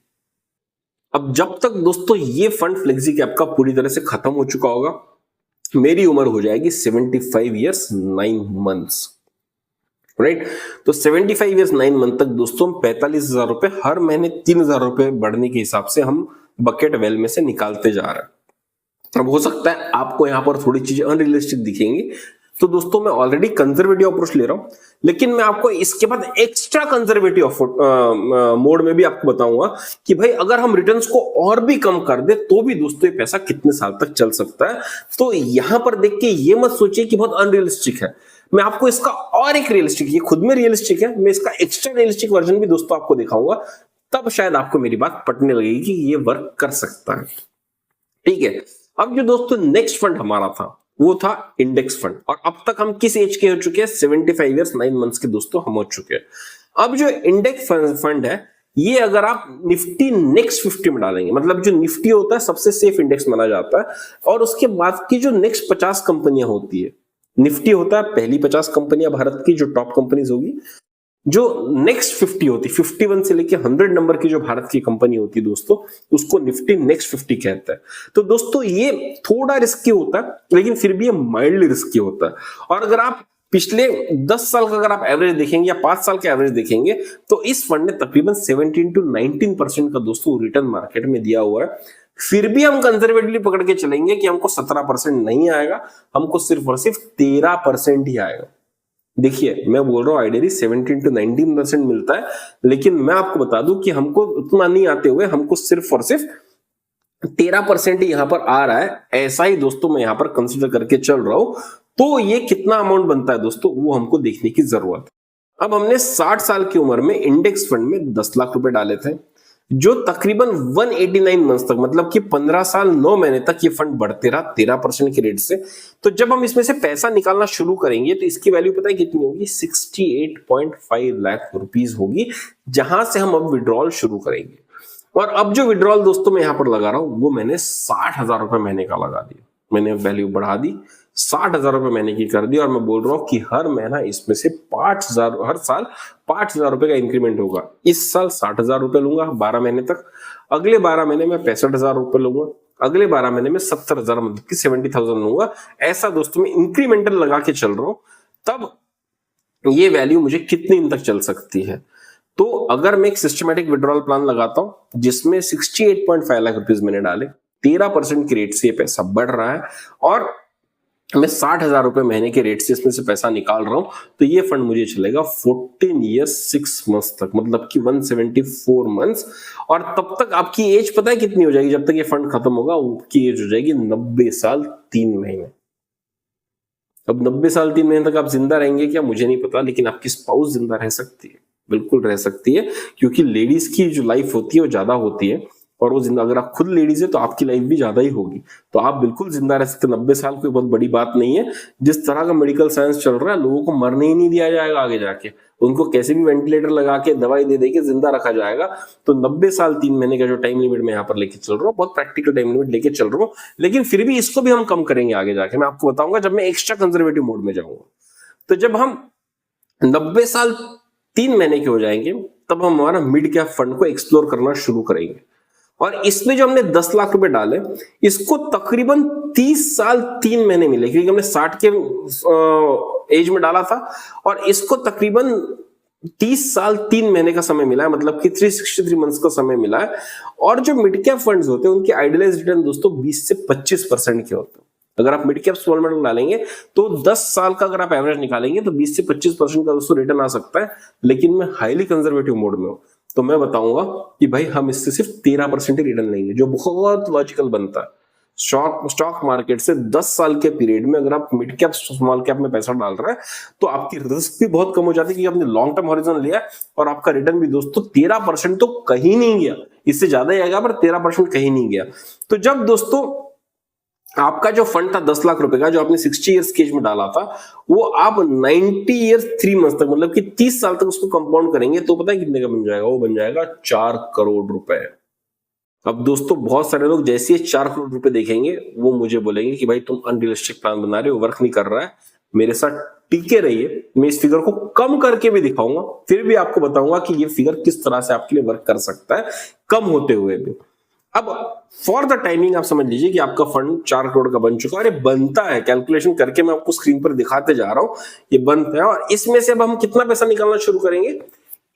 S1: अब जब तक दोस्तों ये फंड फ्लेक्सी कैप का पूरी तरह से खत्म हो चुका होगा, मेरी उम्र हो जाएगी 75 ईयर्स 9 मंथ्स। राइट? तो 75 इयर्स 9 मंथ तक दोस्तों हम 45,000 रुपए हर महीने 3,000 रुपए बढ़ने के हिसाब से हम बकेट वेल में से निकालते जा रहे हैं। अब हो सकता है आपको यहां पर थोड़ी चीजें अनरियलिस्टिक दिखेंगी, तो दोस्तों मैं ऑलरेडी कंजर्वेटिव अप्रोच ले रहा हूं, लेकिन मैं आपको इसके बाद एक्स्ट्रा कंजर्वेटिव मोड में भी आपको बताऊंगा कि भाई अगर हम रिटर्न्स को और भी कम कर दे तो भी दोस्तों ये पैसा कितने साल तक चल सकता है। तो यहां पर देख के ये मत सोचिए कि बहुत अनरियलिस्टिक है। मैं आपको इसका और एक रियलिस्टिक, ये खुद में रियलिस्टिक है, मैं इसका एक्स्ट्रा रियलिस्टिक वर्जन भी दोस्तों आपको दिखाऊंगा, तब शायद आपको मेरी बात पटने लगेगी कि ये वर्क कर सकता है। ठीक है, अब जो दोस्तों नेक्स्ट फंड हमारा था वो था इंडेक्स फंड, और अब तक हम किस एज के हो चुके हैं? 75 ईयर्स 9 मंथ्स के दोस्तों हम हो चुके हैं। अब जो इंडेक्स फंड है, ये अगर आप निफ्टी नेक्स्ट 50 में डालेंगे, मतलब जो निफ्टी होता है सबसे सेफ इंडेक्स माना जाता है, और उसके बाद की जो नेक्स्ट 50 कंपनियां होती है, निफ्टी होता है पहली 50 कंपनियां भारत की जो टॉप कंपनीज होगी, जो नेक्स्ट 50 होती, 51 से लेके 100 नंबर की जो भारत की कंपनी होती है दोस्तों, उसको निफ्टी नेक्स्ट 50 कहता है। तो दोस्तों ये थोड़ा रिस्की होता है, लेकिन फिर भी ये माइल्डली रिस्की होता है। और अगर आप पिछले 10 साल का अगर आप एवरेज देखेंगे या 5 साल का एवरेज देखेंगे, तो इस फंड ने तकरीबन 17 to 19% का दोस्तों रिटर्न मार्केट में दिया हुआ है। फिर भी हम कंजर्वेटिवली पकड़ के चलेंगे कि हमको 17% नहीं आएगा, हमको सिर्फ और सिर्फ 13% ही आएगा। देखिए, मैं बोल रहा हूँ आइडियली 17 to 19% मिलता है, लेकिन मैं आपको बता दूं कि हमको उतना नहीं आते हुए हमको सिर्फ और सिर्फ 13% ही यहां पर आ रहा है। ऐसा ही दोस्तों मैं यहां पर कंसिडर करके चल रहा हूं। तो ये कितना अमाउंट बनता है दोस्तों, वो हमको देखने की जरूरत है। अब हमने 60 साल की उम्र में इंडेक्स फंड में 10 लाख रुपए डाले थे, जो तकरीबन 189 मंथ्स तक, मतलब कि 15 साल 9 महीने तक ये फंड बढ़ते रहा 13% के रेट से। तो जब हम इसमें से पैसा निकालना शुरू करेंगे तो इसकी वैल्यू पता है कितनी होगी? 68.5 लाख रुपीस होगी, जहां से हम अब विड्रॉल शुरू करेंगे। और अब जो विड्रॉल दोस्तों मैं यहां पर लगा रहा हूं, वो मैंने 60,000 रुपए महीने का लगा दिया। मैंने वैल्यू बढ़ा दी, 60,000 रुपए महीने की कर दी, और मैं बोल रहा हूं कि हर महीना इसमें से 5,000, हर साल 5,000 रुपए का इंक्रीमेंट होगा। इस साल 60,000 रुपए लूंगा 12 महीने तक, अगले 12 महीने में 65,000 रुपए लूंगा, अगले 12 महीने में 70,000, मतलब कि 70,000 लूंगा। ऐसा दोस्तों मैं इंक्रीमेंटल लगा के चल रहा हूं। तब ये वैल्यू मुझे कितने दिन तक चल सकती है? तो अगर मैं एक सिस्टमैटिक विड्रॉल प्लान लगाता हूं जिसमें 68.5 लाख रुपीस मैंने डाले, 13% के रेट से ये पैसा बढ़ रहा है, और मैं 60,000 रुपए महीने के रेट से इसमें से पैसा निकाल रहा हूं, तो ये फंड मुझे चलेगा 14 ईयर्स 6 मंथ्स तक, मतलब कि 174 मंथ्स। और तब तक आपकी एज पता है कितनी हो जाएगी? जब तक ये फंड खत्म होगा आपकी एज हो जाएगी 90 साल 3 महीने। अब 90 साल 3 महीने तक आप जिंदा रहेंगे क्या, मुझे नहीं पता, लेकिन आपकी स्पाउस जिंदा रह सकती है, बिल्कुल रह सकती है, क्योंकि लेडीज की जो लाइफ होती है वो ज्यादा होती है, और वो जिंदा, अगर आप खुद लेडीज है तो आपकी लाइफ भी ज्यादा ही होगी, तो आप बिल्कुल जिंदा रह सकते। 90 साल कोई बहुत बड़ी बात नहीं है। जिस तरह का मेडिकल साइंस चल रहा है, लोगों को मरने ही नहीं दिया जाएगा आगे जाके, उनको कैसे भी वेंटिलेटर लगा के दवाई दे के जिंदा रखा जाएगा। तो 90 साल 3 महीने का जो टाइम लिमिट मैं यहाँ पर लेके चल रहा हूँ, बहुत प्रैक्टिकल टाइम लिमिट लेके चल रहा हूँ, लेकिन फिर भी इसको भी हम कम करेंगे आगे जाके। मैं आपको बताऊंगा जब मैं एक्स्ट्रा कंजर्वेटिव मोड में जाऊंगा। तो जब हम 90 साल 3 महीने के हो जाएंगे, तब हम हमारा मिड कैप फंड को एक्सप्लोर करना शुरू करेंगे। और इसमें जो हमने 10 लाख रुपए डाले, इसको तकरीबन 30 साल 3 महीने मिले, क्योंकि हमने 60 के एज में डाला था, और इसको तकरीबन 30 साल 3 महीने का समय मिला है, मतलब कि 363 मंथ्स का समय मिला है। और जो मिड कैप फंड्स होते हैं उनके आइडियलाइज्ड रिटर्न दोस्तों 20 से 25% के होते हैं। अगर आप मिड कैप स्मॉल मिड डालेंगे तो 10 साल का अगर आप एवरेज निकालेंगे तो 20 से 25% का दोस्तों रिटर्न आ सकता है। लेकिन मैं हाईली कंजर्वेटिव मोड में हूं, तो मैं बताऊंगा कि भाई हम इससे सिर्फ 13% ही रिटर्न लेंगे, जो बहुत लॉजिकल बनता है। स्टॉक मार्केट से 10 साल के पीरियड में अगर आप मिड कैप स्मॉल कैप में पैसा डाल रहे हैं तो आपकी रिस्क भी बहुत कम हो जाती है, क्योंकि आपने लॉन्ग टर्म हॉरिजन लिया, और आपका रिटर्न भी दोस्तों 13% तो कहीं नहीं गया, इससे ज्यादा ही आएगा पर 13% कहीं नहीं गया। तो जब दोस्तों आपका जो फंड था 10 लाख रुपए का, जो आपने 60 ईयर्स के एज में डाला था, वो आप 90 ईयर्स 3 मंथ्स तक, मतलब कि 30 साल तक उसको कंपाउंड करेंगे तो पता है कितने का बन जाएगा? वो बन जाएगा 4 करोड़ रुपए। अब दोस्तों बहुत सारे लोग जैसे ही 4 करोड़ रुपए देखेंगे वो मुझे बोलेंगे कि भाई तुम अनरियलिस्टिक प्लान बना रहे हो, वर्क नहीं कर रहा है, मेरे साथ टिके रहिए, मैं इस फिगर को कम करके भी दिखाऊंगा, फिर भी आपको बताऊंगा कि ये फिगर किस तरह से आपके लिए वर्क कर सकता है कम होते हुए भी। अब फॉर द टाइमिंग आप समझ लीजिए कि आपका फंड 4 करोड़ का बन चुका है, और ये बनता है, कैलकुलेशन करके मैं आपको स्क्रीन पर दिखाते जा रहा हूं, ये बनता है। और इसमें से अब हम कितना पैसा निकालना शुरू करेंगे?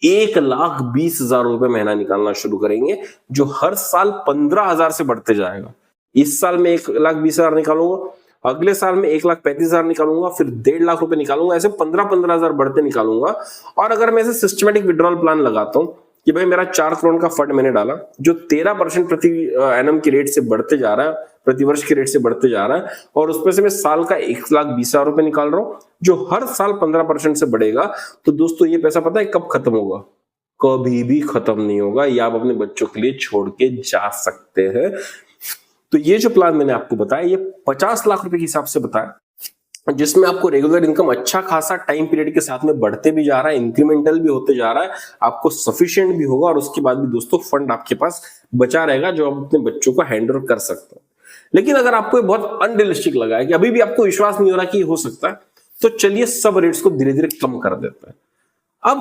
S1: 1,20,000 रुपए महीना निकालना शुरू करेंगे, जो हर साल 15,000 से बढ़ते जाएगा। इस साल में 1,20,000 निकालूंगा, अगले साल में 1,35,000 निकालूंगा, फिर 1.5 लाख रुपए निकालूंगा, ऐसे 15,000 बढ़ते निकालूंगा। और अगर मैं ऐसे सिस्टमेटिक विड्रॉल प्लान लगाता हूं कि भाई मेरा 4 करोड़ का फंड मैंने डाला, जो 13% प्रति एनम के रेट से बढ़ते जा रहा है, प्रतिवर्ष के रेट से बढ़ते जा रहा है, और उसमें से मैं साल का 1,20,000 रुपए निकाल रहा हूं, जो हर साल 15% से बढ़ेगा। तो दोस्तों ये पैसा पता है कब खत्म होगा? कभी भी खत्म नहीं होगा, ये आप अपने बच्चों के लिए छोड़ के जा सकते हैं। तो ये जो प्लान मैंने आपको बताया, ये 50 लाख रुपए के हिसाब से बताया, जिसमें आपको रेगुलर इनकम अच्छा खासा टाइम पीरियड के साथ में बढ़ते भी जा रहा है, इंक्रीमेंटल भी होते जा रहा है, आपको सफिशिएंट भी होगा, और उसके बाद भी दोस्तों फंड आपके पास बचा रहेगा जो आप अपने बच्चों को हैंड ओवर कर सकते हैं। लेकिन अगर आपको ये बहुत अनरियलिस्टिक लगा है कि अभी भी आपको विश्वास नहीं हो रहा कि हो सकता है, तो चलिए सब रेट्स को धीरे धीरे कम कर देते हैं। अब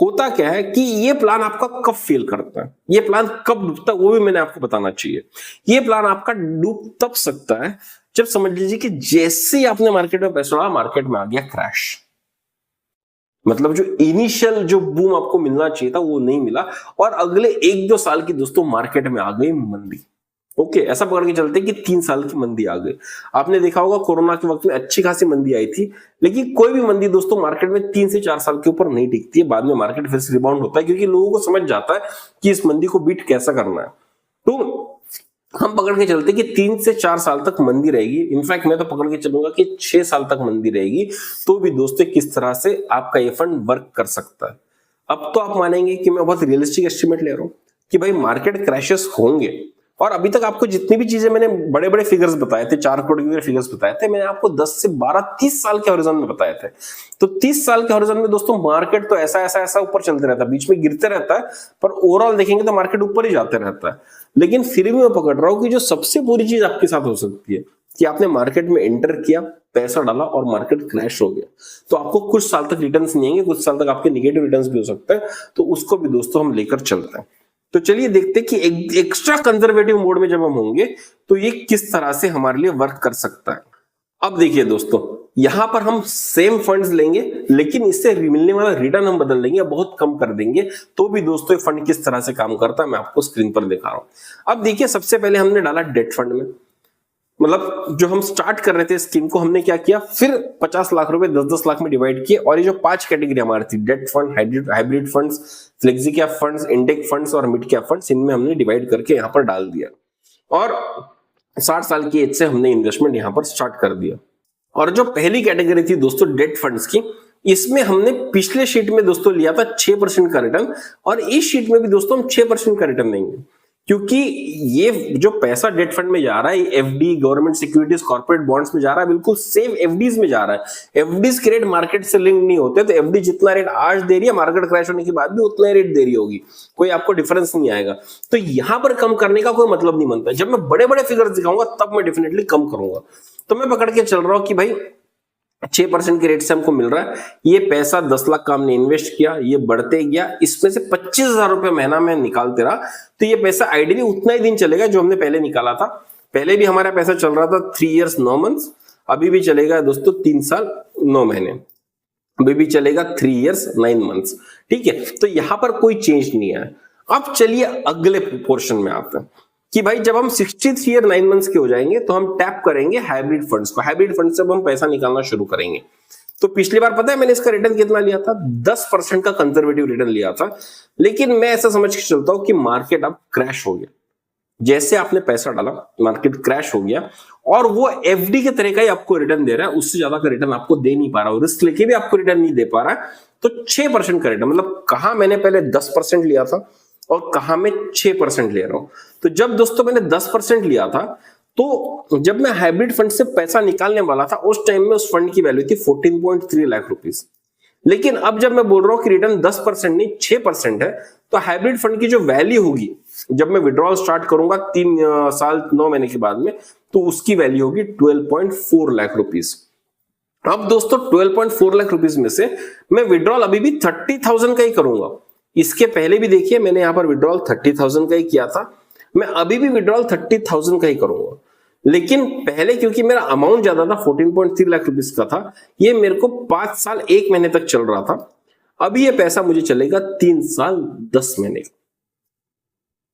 S1: होता क्या है कि ये प्लान आपका कब फेल करता है, ये प्लान कब डूबता है, वो भी मैंने आपको बताना चाहिए। ये प्लान आपका डूब तब सकता है जब समझ लीजिए कि जैसे ही आपने मार्केट में पैसा डाला, मार्केट में आ गया क्रैश। मतलब जो इनिशियल जो बूम आपको मिलना चाहिए था वो नहीं मिला, और अगले 1-2 साल की दोस्तों मार्केट में आ गई मंदी। ओके, ऐसा पकड़ के चलते कि 3 साल की मंदी आ गई। आपने देखा होगा कोरोना के वक्त में अच्छी खासी मंदी आई थी, लेकिन कोई भी मंदी दोस्तों मार्केट में 3 से 4 साल के ऊपर नहीं टिकती है। बाद में मार्केट फिर से रिबाउंड होता है, क्योंकि लोगों को समझ जाता है कि इस मंदी को बीट कैसा करना है। तो हम पकड़ के चलते कि 3 से 4 साल तक मंदी रहेगी। इनफैक्ट मैं तो पकड़ के चलूंगा कि 6 साल तक मंदी रहेगी, तो भी दोस्तों किस तरह से आपका ये फंड वर्क कर सकता है। अब तो आप मानेंगे कि मैं बहुत रियलिस्टिक एस्टिमेट ले रहा हूं कि भाई मार्केट क्रैशेस होंगे, और अभी तक आपको जितनी भी चीजें मैंने बड़े बड़े फिगर्स बताए थे, 4 करोड़ के फिगर्स बताए थे, मैंने आपको 10 से 12, 30 साल के हॉरिजॉन में बताए थे। तो 30 साल के हॉरिजॉन में दोस्तों मार्केट तो ऐसा ऊपर चलते रहता है, बीच में गिरते रहता है, पर ओवरऑल देखेंगे तो मार्केट ऊपर ही जाते रहता है। लेकिन फिर भी मैं पकड़ रहा हूं कि जो सबसे बुरी चीज आपके साथ हो सकती है कि आपने मार्केट में एंटर किया, पैसा डाला और मार्केट क्रैश हो गया, तो आपको कुछ साल तक रिटर्न्स नहीं आएंगे, कुछ साल तक आपके नेगेटिव रिटर्न्स भी हो सकते हैं। तो उसको भी दोस्तों हम लेकर चलते हैं। तो चलिए देखते हैं कि एक्स्ट्रा कंजर्वेटिव मोड में जब हम होंगे तो ये किस तरह से हमारे लिए वर्क कर सकता है। अब देखिए दोस्तों, यहां पर हम सेम फंड्स लेंगे, लेकिन इससे मिलने वाला रिटर्न हम बदल देंगे, बहुत कम कर देंगे। तो भी दोस्तों ये फंड किस तरह से काम करता है मैं आपको स्क्रीन पर दिखा रहा हूं। अब देखिए, सबसे पहले हमने डाला डेट फंड में, मतलब जो हम स्टार्ट कर रहे थे स्कीम को, हमने क्या किया, फिर 50 लाख रुपए 10-10 लाख में डिवाइड किए, और ये जो 5 कैटेगरी हमारी थी, debt fund, hybrid funds, flexi cap funds, index funds और मिड कैप फंड्स, इनमें हमने डिवाइड करके यहां पर डाल दिया, और 60 साल की एज से हमने इन्वेस्टमेंट यहां पर स्टार्ट कर दिया। और जो पहली कैटेगरी थी दोस्तों डेट फंड्स की, इसमें हमने पिछले शीट में दोस्तों लिया था 6% का रिटर्न, और इस शीट में भी दोस्तों हम 6% का रिटर्न देंगे, क्योंकि ये जो पैसा डेट फंड में जा रहा है, FD, government securities, corporate bonds में जा रहा है, बिल्कुल सेम एफडीज में जा रहा है। एफडीज के रेट मार्केट से लिंक नहीं होते, तो एफडी जितना रेट आज दे रही है, मार्केट क्रैश होने के बाद भी उतना ही रेट दे रही होगी, कोई आपको डिफरेंस नहीं आएगा। तो यहां पर कम करने का कोई मतलब नहीं बनता। जब मैं बड़े बड़े फिगर्स दिखाऊंगा तब मैं डेफिनेटली कम करूंगा। तो मैं पकड़ के चल रहा हूं कि भाई 6% के रेट से हमको मिल रहा है, ये पैसा 10 लाख का हमने इन्वेस्ट किया, ये बढ़ते गया, इसमें से 25,000 रुपए महीना में निकालते रहा, तो ये पैसा आइडियली उतना ही दिन चलेगा जो हमने पहले निकाला था। पहले भी हमारा पैसा चल रहा था 3 years 9 months, अभी भी चलेगा दोस्तों 3 साल 9 महीने, अभी भी चलेगा 3 years 9 months। ठीक है, तो यहां पर कोई चेंज नहीं है। अब चलिए अगले पोर्शन में आते हैं कि भाई जब हम 63 year 9 months के हो जाएंगे तो हम टैप करेंगे हाइब्रिड फंड्स को। हाइब्रिड फंड से अब हम पैसा निकालना शुरू करेंगे। तो पिछली बार पता है मैंने इसका रिटर्न कितना लिया था, 10% का कंजर्वेटिव रिटर्न लिया था। लेकिन मैं ऐसा समझ के चलता हूं कि मार्केट अब क्रैश हो गया, जैसे आपने पैसा डाला मार्केट क्रैश हो गया, और वो एफडी के तरह का ही आपको रिटर्न दे रहा है, उससे ज्यादा का रिटर्न आपको दे नहीं पा रहा, रिस्क लेके भी आपको रिटर्न नहीं दे पा रहा है। तो 6% का रिटर्न, मतलब कहा मैंने पहले 10% लिया था और कहा मैं 6% ले रहा हूं। तो जब दोस्तों मैंने 10% लिया था, तो जब मैं हाइब्रिड फंड से पैसा निकालने वाला था उस टाइम में उस फंड की वैल्यू थी 14.3 लाख रुपीस। लेकिन अब जब मैं बोल रहा हूं कि रिटर्न 10% नहीं 6% है, तो हाइब्रिड फंड की जो वैल्यू होगी जब मैं विड्रॉल स्टार्ट करूंगा 3 साल 9 महीने के बाद में, तो उसकी वैल्यू होगी 12.4 लाख रुपीस। अब दोस्तों 12.4 लाख रुपीस में से मैं विड्रॉल अभी भी 30,000 का ही करूंगा। इसके पहले भी देखिए मैंने यहां पर विड्रॉल 30,000 का ही किया था, मैं अभी भी विड्रॉल 30,000 का ही करूंगा। लेकिन पहले क्योंकि मेरा अमाउंट ज्यादा था, 14.3 लाख रुपीस का था, ये मेरे को 5 साल 1 महीने तक चल रहा था। अभी ये पैसा मुझे चलेगा 3 साल 10 महीने।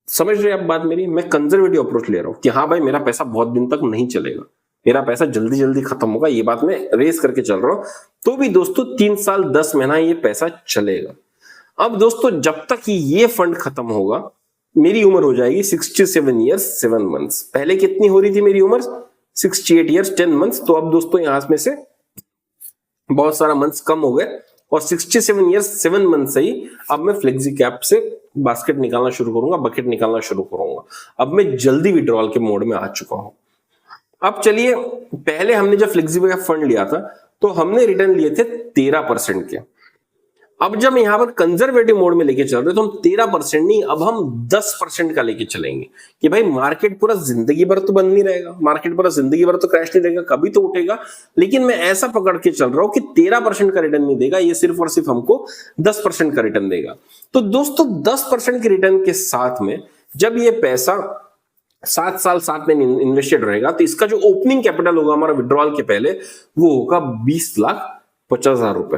S1: समझ रहे आप बात मेरी? मैं कंजर्वेटिव अप्रोच ले रहा हूं कि हाँ भाई मेरा पैसा बहुत दिन तक नहीं चलेगा, मेरा पैसा जल्दी जल्दी खत्म होगा, ये बात मैं रेस करके चल रहा हूं। तो भी दोस्तों 3 साल 10 महीना ये पैसा चलेगा। अब दोस्तों जब तक ये फंड खत्म होगा मेरी उम्र हो जाएगी 67 years 7 months। पहले कितनी हो रही थी मेरी उम्र? 68 years 10 months। तो अब दोस्तों यहां में से बहुत सारा मंथ्स कम हो गए, और 67 ईयर्स 7 मंथ से ही अब मैं फ्लेक्सी कैप से बास्केट निकालना शुरू करूंगा, बकेट निकालना शुरू करूंगा। अब मैं जल्दी विड्रॉल के मोड में आ चुका हूं। अब चलिए, पहले हमने जब फ्लेक्सी कैप फंड लिया था तो हमने रिटर्न लिए थे 13% के। अब जब यहां पर कंजर्वेटिव मोड में लेके चल रहे तो हम 13% नहीं, अब हम 10% का लेके चलेंगे कि भाई मार्केट पूरा जिंदगी भर तो बंद नहीं रहेगा, मार्केट पूरा जिंदगी भर तो क्रैश नहीं रहेगा, कभी तो उठेगा, लेकिन मैं ऐसा पकड़ के चल रहा हूं कि 13% का रिटर्न नहीं देगा, ये सिर्फ और सिर्फ हमको 10% का रिटर्न देगा। तो दोस्तों 10% के रिटर्न के साथ में जब ये पैसा 7 साल साथ में इन्वेस्टेड रहेगा तो इसका जो ओपनिंग कैपिटल होगा हमारा विड्रॉल के पहले, वो होगा 20,50,000 रुपए।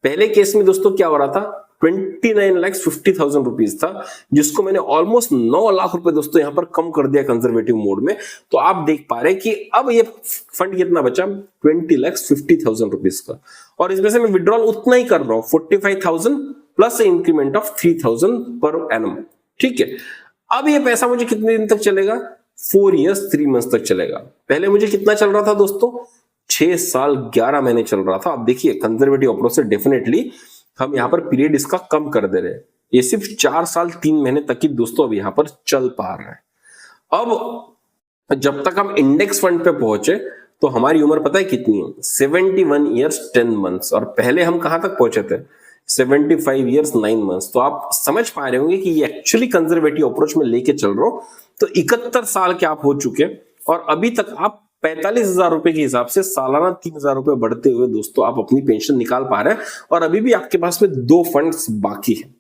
S1: पहले केस में दोस्तों क्या हो रहा था, 29,50,000 रुपीज था, जिसको मैंने ऑलमोस्ट 9 लाख रुपए दोस्तों यहां पर कम कर दिया कंजर्वेटिव मोड में। तो आप देख पा रहे हैं कि अब ये फंड कितना बचा, 20,50,000 रुपीज का, और इसमें से मैं विड्रॉल उतना ही कर रहा हूं, 45,000 plus increment of 3,000 per annum. ठीक है, अब ये पैसा मुझे कितने दिन तक चलेगा, 4 ईयर्स 3 मंथ्स तक चलेगा। पहले मुझे कितना चल रहा था दोस्तों, 6 साल 11 महीने चल रहा था। अब देखिए कंजर्वेटिव अप्रोच से डेफिनेटली हम यहां पर पीरियड इसका कम कर दे रहे हैं, ये सिर्फ 4 साल 3 महीने तक की दोस्तों अब यहां पर चल पा रहा है। अब जब तक हम इंडेक्स फंड पे पहुंचे तो हमारी उम्र पता है कितनी है, 71 ईयर्स 10 मंथ्स, और पहले हम कहां तक पहुंचे थे, 75 ईयर्स 9 मंथ्स। तो आप समझ पा रहे होंगे कि ये एक्चुअली कंजर्वेटिव अप्रोच में लेके चल रहा हूं। तो 71 साल के आप हो चुके और अभी तक आप 45,000 रुपए के हिसाब से सालाना 3,000 रुपए बढ़ते हुए दोस्तों आप अपनी पेंशन निकाल पा रहे हैं, और अभी भी आपके पास में 2 फंड्स बाकी है।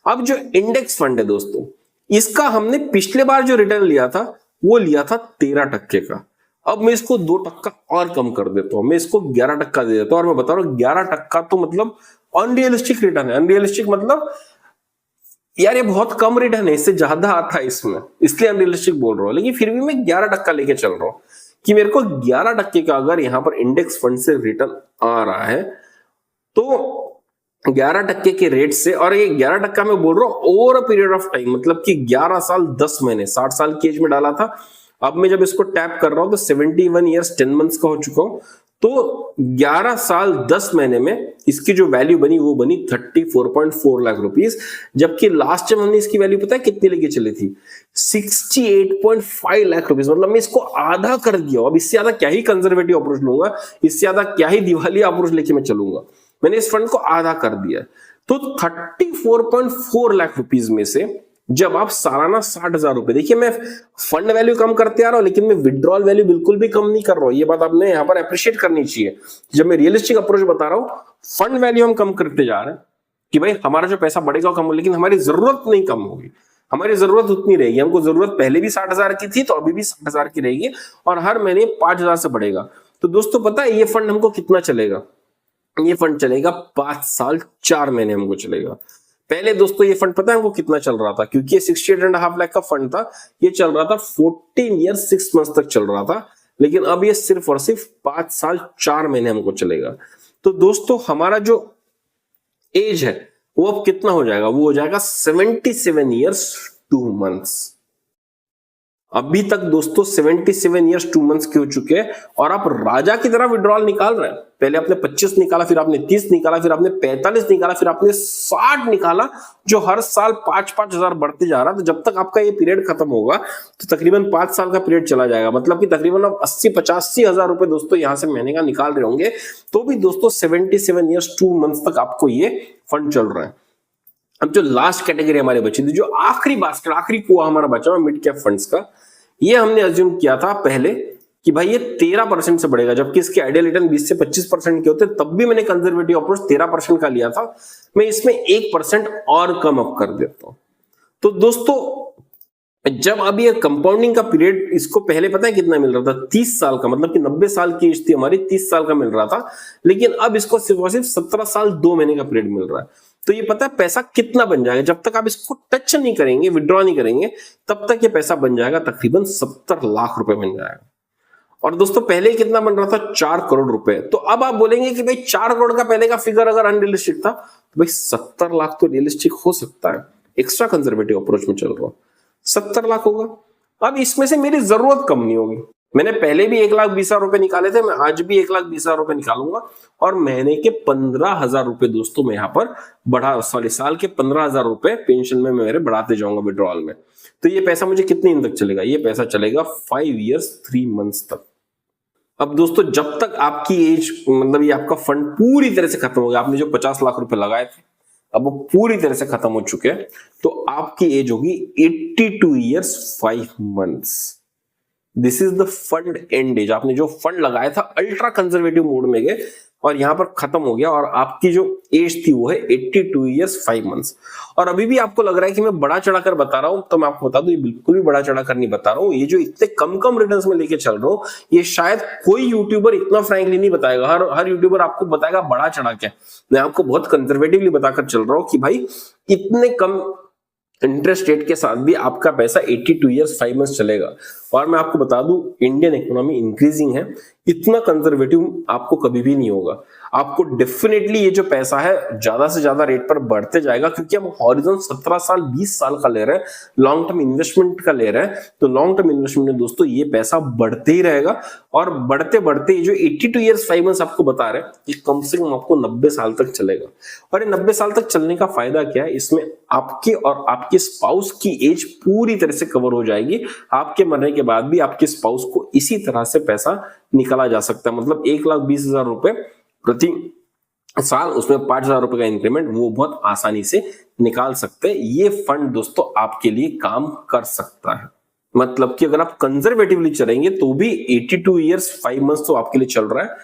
S1: अब जो इंडेक्स फंड है दोस्तों, इसका हमने पिछले बार जो रिटर्न लिया था वो लिया था 13% का। अब मैं इसको 2% और कम कर देता हूं, मैं इसको 11% दे देता हूं, और मैं बता रहा हूं 11% तो मतलब अनरियलिस्टिक रिटर्न है। अनरियलिस्टिक मतलब यार ये बहुत कम रिटर्न है, इससे ज्यादा आता है इसमें, इसलिए अनरियलिस्टिक बोल रहा हूं, लेकिन फिर भी मैं 11% लेके चल रहा हूं कि मेरे को 11% का अगर यहां पर इंडेक्स फंड से रिटर्न आ रहा है तो 11% के रेट से, और ये 11% मैं बोल रहा हूं over a period of time, मतलब कि 11 साल 10 महीने, 60 साल की एज में डाला था। अब मैं जब इसको टैप कर रहा हूं तो 71 ईयर्स 10 मंथ्स का हो चुका हूं, तो 11 साल 10 महीने में इसकी जो वैल्यू बनी वो बनी 34.4 लाख रुपीस, जबकि लास्ट टाइम हमने इसकी वैल्यू पता है कितनी लेके चली थी, 68.5 लाख रुपीस। मतलब मैं इसको आधा कर दिया। अब इससे ज्यादा क्या ही कंजर्वेटिव अप्रोच लूंगा, इससे ज्यादा क्या ही दिवालिया अप्रोच लेके मैं चलूंगा, मैंने इस फंड को आधा कर दिया। तो 34.4 लाख रुपीस में से जब आप सालाना 60,000 रुपए, देखिए मैं फंड वैल्यू कम करते आ रहा हूं लेकिन मैं विड्रॉल वैल्यू बिल्कुल भी कम नहीं कर रहा हूं, ये बात आपने यहां पर अप्रिशिएट करनी चाहिए। जब मैं रियलिस्टिक अप्रोच बता रहा हूं, फंड वैल्यू हम कम करते जा रहे हैं कि भाई हमारा जो पैसा बढ़ेगा कम हो, लेकिन हमारी जरूरत नहीं कम होगी, हमारी जरूरत उतनी रहेगी। हमको जरूरत पहले भी 60,000 की थी तो अभी भी 60,000 की रहेगी, और हर महीने 5,000 से बढ़ेगा। तो दोस्तों पता है ये फंड हमको कितना चलेगा, ये फंड चलेगा 5 साल 4 महीने हमको चलेगा। पहले दोस्तों ये फंड पता है हमको कितना चल रहा था, क्योंकि ये 68.5 लाख का फंड था, ये चल रहा था 14 ईयर्स 6 मंथ्स तक चल रहा था, लेकिन अब ये सिर्फ और सिर्फ 5 साल 4 महीने हमको चलेगा। तो दोस्तों हमारा जो एज है वो अब कितना हो जाएगा, वो हो जाएगा 77 ईयर्स 2 मंथ्स। अभी तक दोस्तों 77 ईयर्स 2 मंथ्स के हो चुके हैं, और आप राजा की तरह विड्रॉल निकाल रहे हैं। पहले आपने 25 निकाला, फिर आपने 30 निकाला, फिर आपने 45 निकाला, फिर आपने 60 निकाला, जो हर साल 5-5 हजार बढ़ते जा रहा है। तो जब तक आपका ये पीरियड खत्म होगा तो तकरीबन 5 साल का पीरियड चला जाएगा, मतलब कि तकरीबन आप 80-85 हजार रुपए दोस्तों यहां से महीने का निकाल रहे होंगे। तो भी दोस्तों 77 ईयर्स 2 मंथ्स तक आपको ये फंड चल रहा है। अब जो लास्ट कैटेगरी हमारे बची थी, जो आखिरी बास्केट, आखिरी कुआ हमारा बचा हुआ मिड कैप फंड्स का, ये हमने अज्यूम किया था पहले कि भाई ये 13% से बढ़ेगा, जबकि इसके आइडियल रिटर्न 20 से 25% के होते, तब भी मैंने कंजर्वेटिव अप्रोच 13% का लिया था। मैं इसमें 1% और कम अप कर देता हूं। तो दोस्तों जब अब ये कंपाउंडिंग का पीरियड, इसको पहले पता है कितना मिल रहा था, 30 साल का, मतलब कि 90 साल की एज थी हमारी, 30 साल का मिल रहा था, लेकिन अब इसको सिर्फ और सिर्फ 17 साल 2 महीने का पीरियड मिल रहा है। तो ये पता है पैसा कितना बन जाएगा, जब तक आप इसको टच नहीं करेंगे, विड्रॉ नहीं करेंगे, तब तक ये पैसा बन जाएगा तकरीबन 70 लाख रुपए बन जाएगा। और दोस्तों पहले कितना बन रहा था, 4 करोड़ रुपए। तो अब आप बोलेंगे कि भाई 4 करोड़ का पहले का फिगर अगर अनरियलिस्टिक था, तो भाई 70 लाख तो रियलिस्टिक हो सकता है। एक्स्ट्रा कंजर्वेटिव अप्रोच में चल रहा हूं, 70 लाख होगा। अब इसमें से मेरी जरूरत कम नहीं होगी, मैंने पहले भी 1,20,000 रुपए निकाले थे, मैं आज भी 1,20,000 रुपए निकालूंगा और महीने के 15,000 रुपए दोस्तों मैं यहाँ पर साल के 15,000 रुपए पेंशन में मेरे बढ़ाते जाऊंगा विड्रॉल में। तो ये पैसा मुझे कितने दिन तक चलेगा? ये पैसा चलेगा 5 years 3 months तक। अब दोस्तों जब तक आपकी एज मतलब ये आपका फंड पूरी तरह से खत्म हो गया, आपने जो 50 लाख रुपए लगाए थे अब वो पूरी तरह से खत्म हो चुके हैं, तो आपकी एज होगी 82 years 5 months। This is the fund and age. आपने जो फंड लगाया था अल्ट्रा कंजर्वेटिव मोड में गए और यहां पर खत्म हो गया और आपकी जो एज थी वो है 82 years 5 months। और अभी भी आपको लग रहा है कि मैं बड़ा चढ़ाकर बता रहा हूं, तो मैं आपको बता दूं ये बिल्कुल भी बड़ा चढ़ाकर नहीं बता रहा हूं। ये जो इतने कम रिटर्न्स में लेके चल रहा हूं, ये शायद कोई यूट्यूबर इतना फ्रैंकली नहीं बताएगा। हर यूट्यूबर आपको बताएगा बड़ा चढ़ा के। मैं आपको बहुत कंजर्वेटिवली बताकर चल रहा हूं कि भाई इतने कम इंटरेस्ट रेट के साथ भी आपका पैसा 82 years 5 months चलेगा। और मैं आपको बता दूं इंडियन इकोनॉमी इंक्रीजिंग है, इतना कंजर्वेटिव आपको कभी भी नहीं होगा। आपको डेफिनेटली ये जो पैसा है ज्यादा से ज्यादा रेट पर बढ़ते जाएगा, क्योंकि हम हॉरिजॉन 17 साल 20 साल का ले रहे हैं, लॉन्ग टर्म इन्वेस्टमेंट का ले रहे हैं। तो लॉन्ग टर्म इन्वेस्टमेंट में दोस्तों ये पैसा बढ़ते ही रहेगा और बढ़ते बढ़ते जो 82 years 5 months आपको बता रहे हैं ये कम से कम आपको 90 साल तक चलेगा। और ये 90 साल तक चलने का फायदा क्या है? इसमें आपके और आपके स्पाउस की एज पूरी तरह से कवर हो जाएगी। आपके मरने के बाद भी आपके स्पाउस को इसी तरह से पैसा निकाला जा सकता है। मतलब 1,20,000 रुपए प्रति साल, उसमें 5,000 रुपए का इंक्रीमेंट वो बहुत आसानी से निकाल सकते हैं। ये फंड दोस्तों आपके लिए काम कर सकता है। मतलब कि अगर आप कंजर्वेटिवली चलेंगे तो भी 82 years 5 months तो आपके लिए चल रहा है,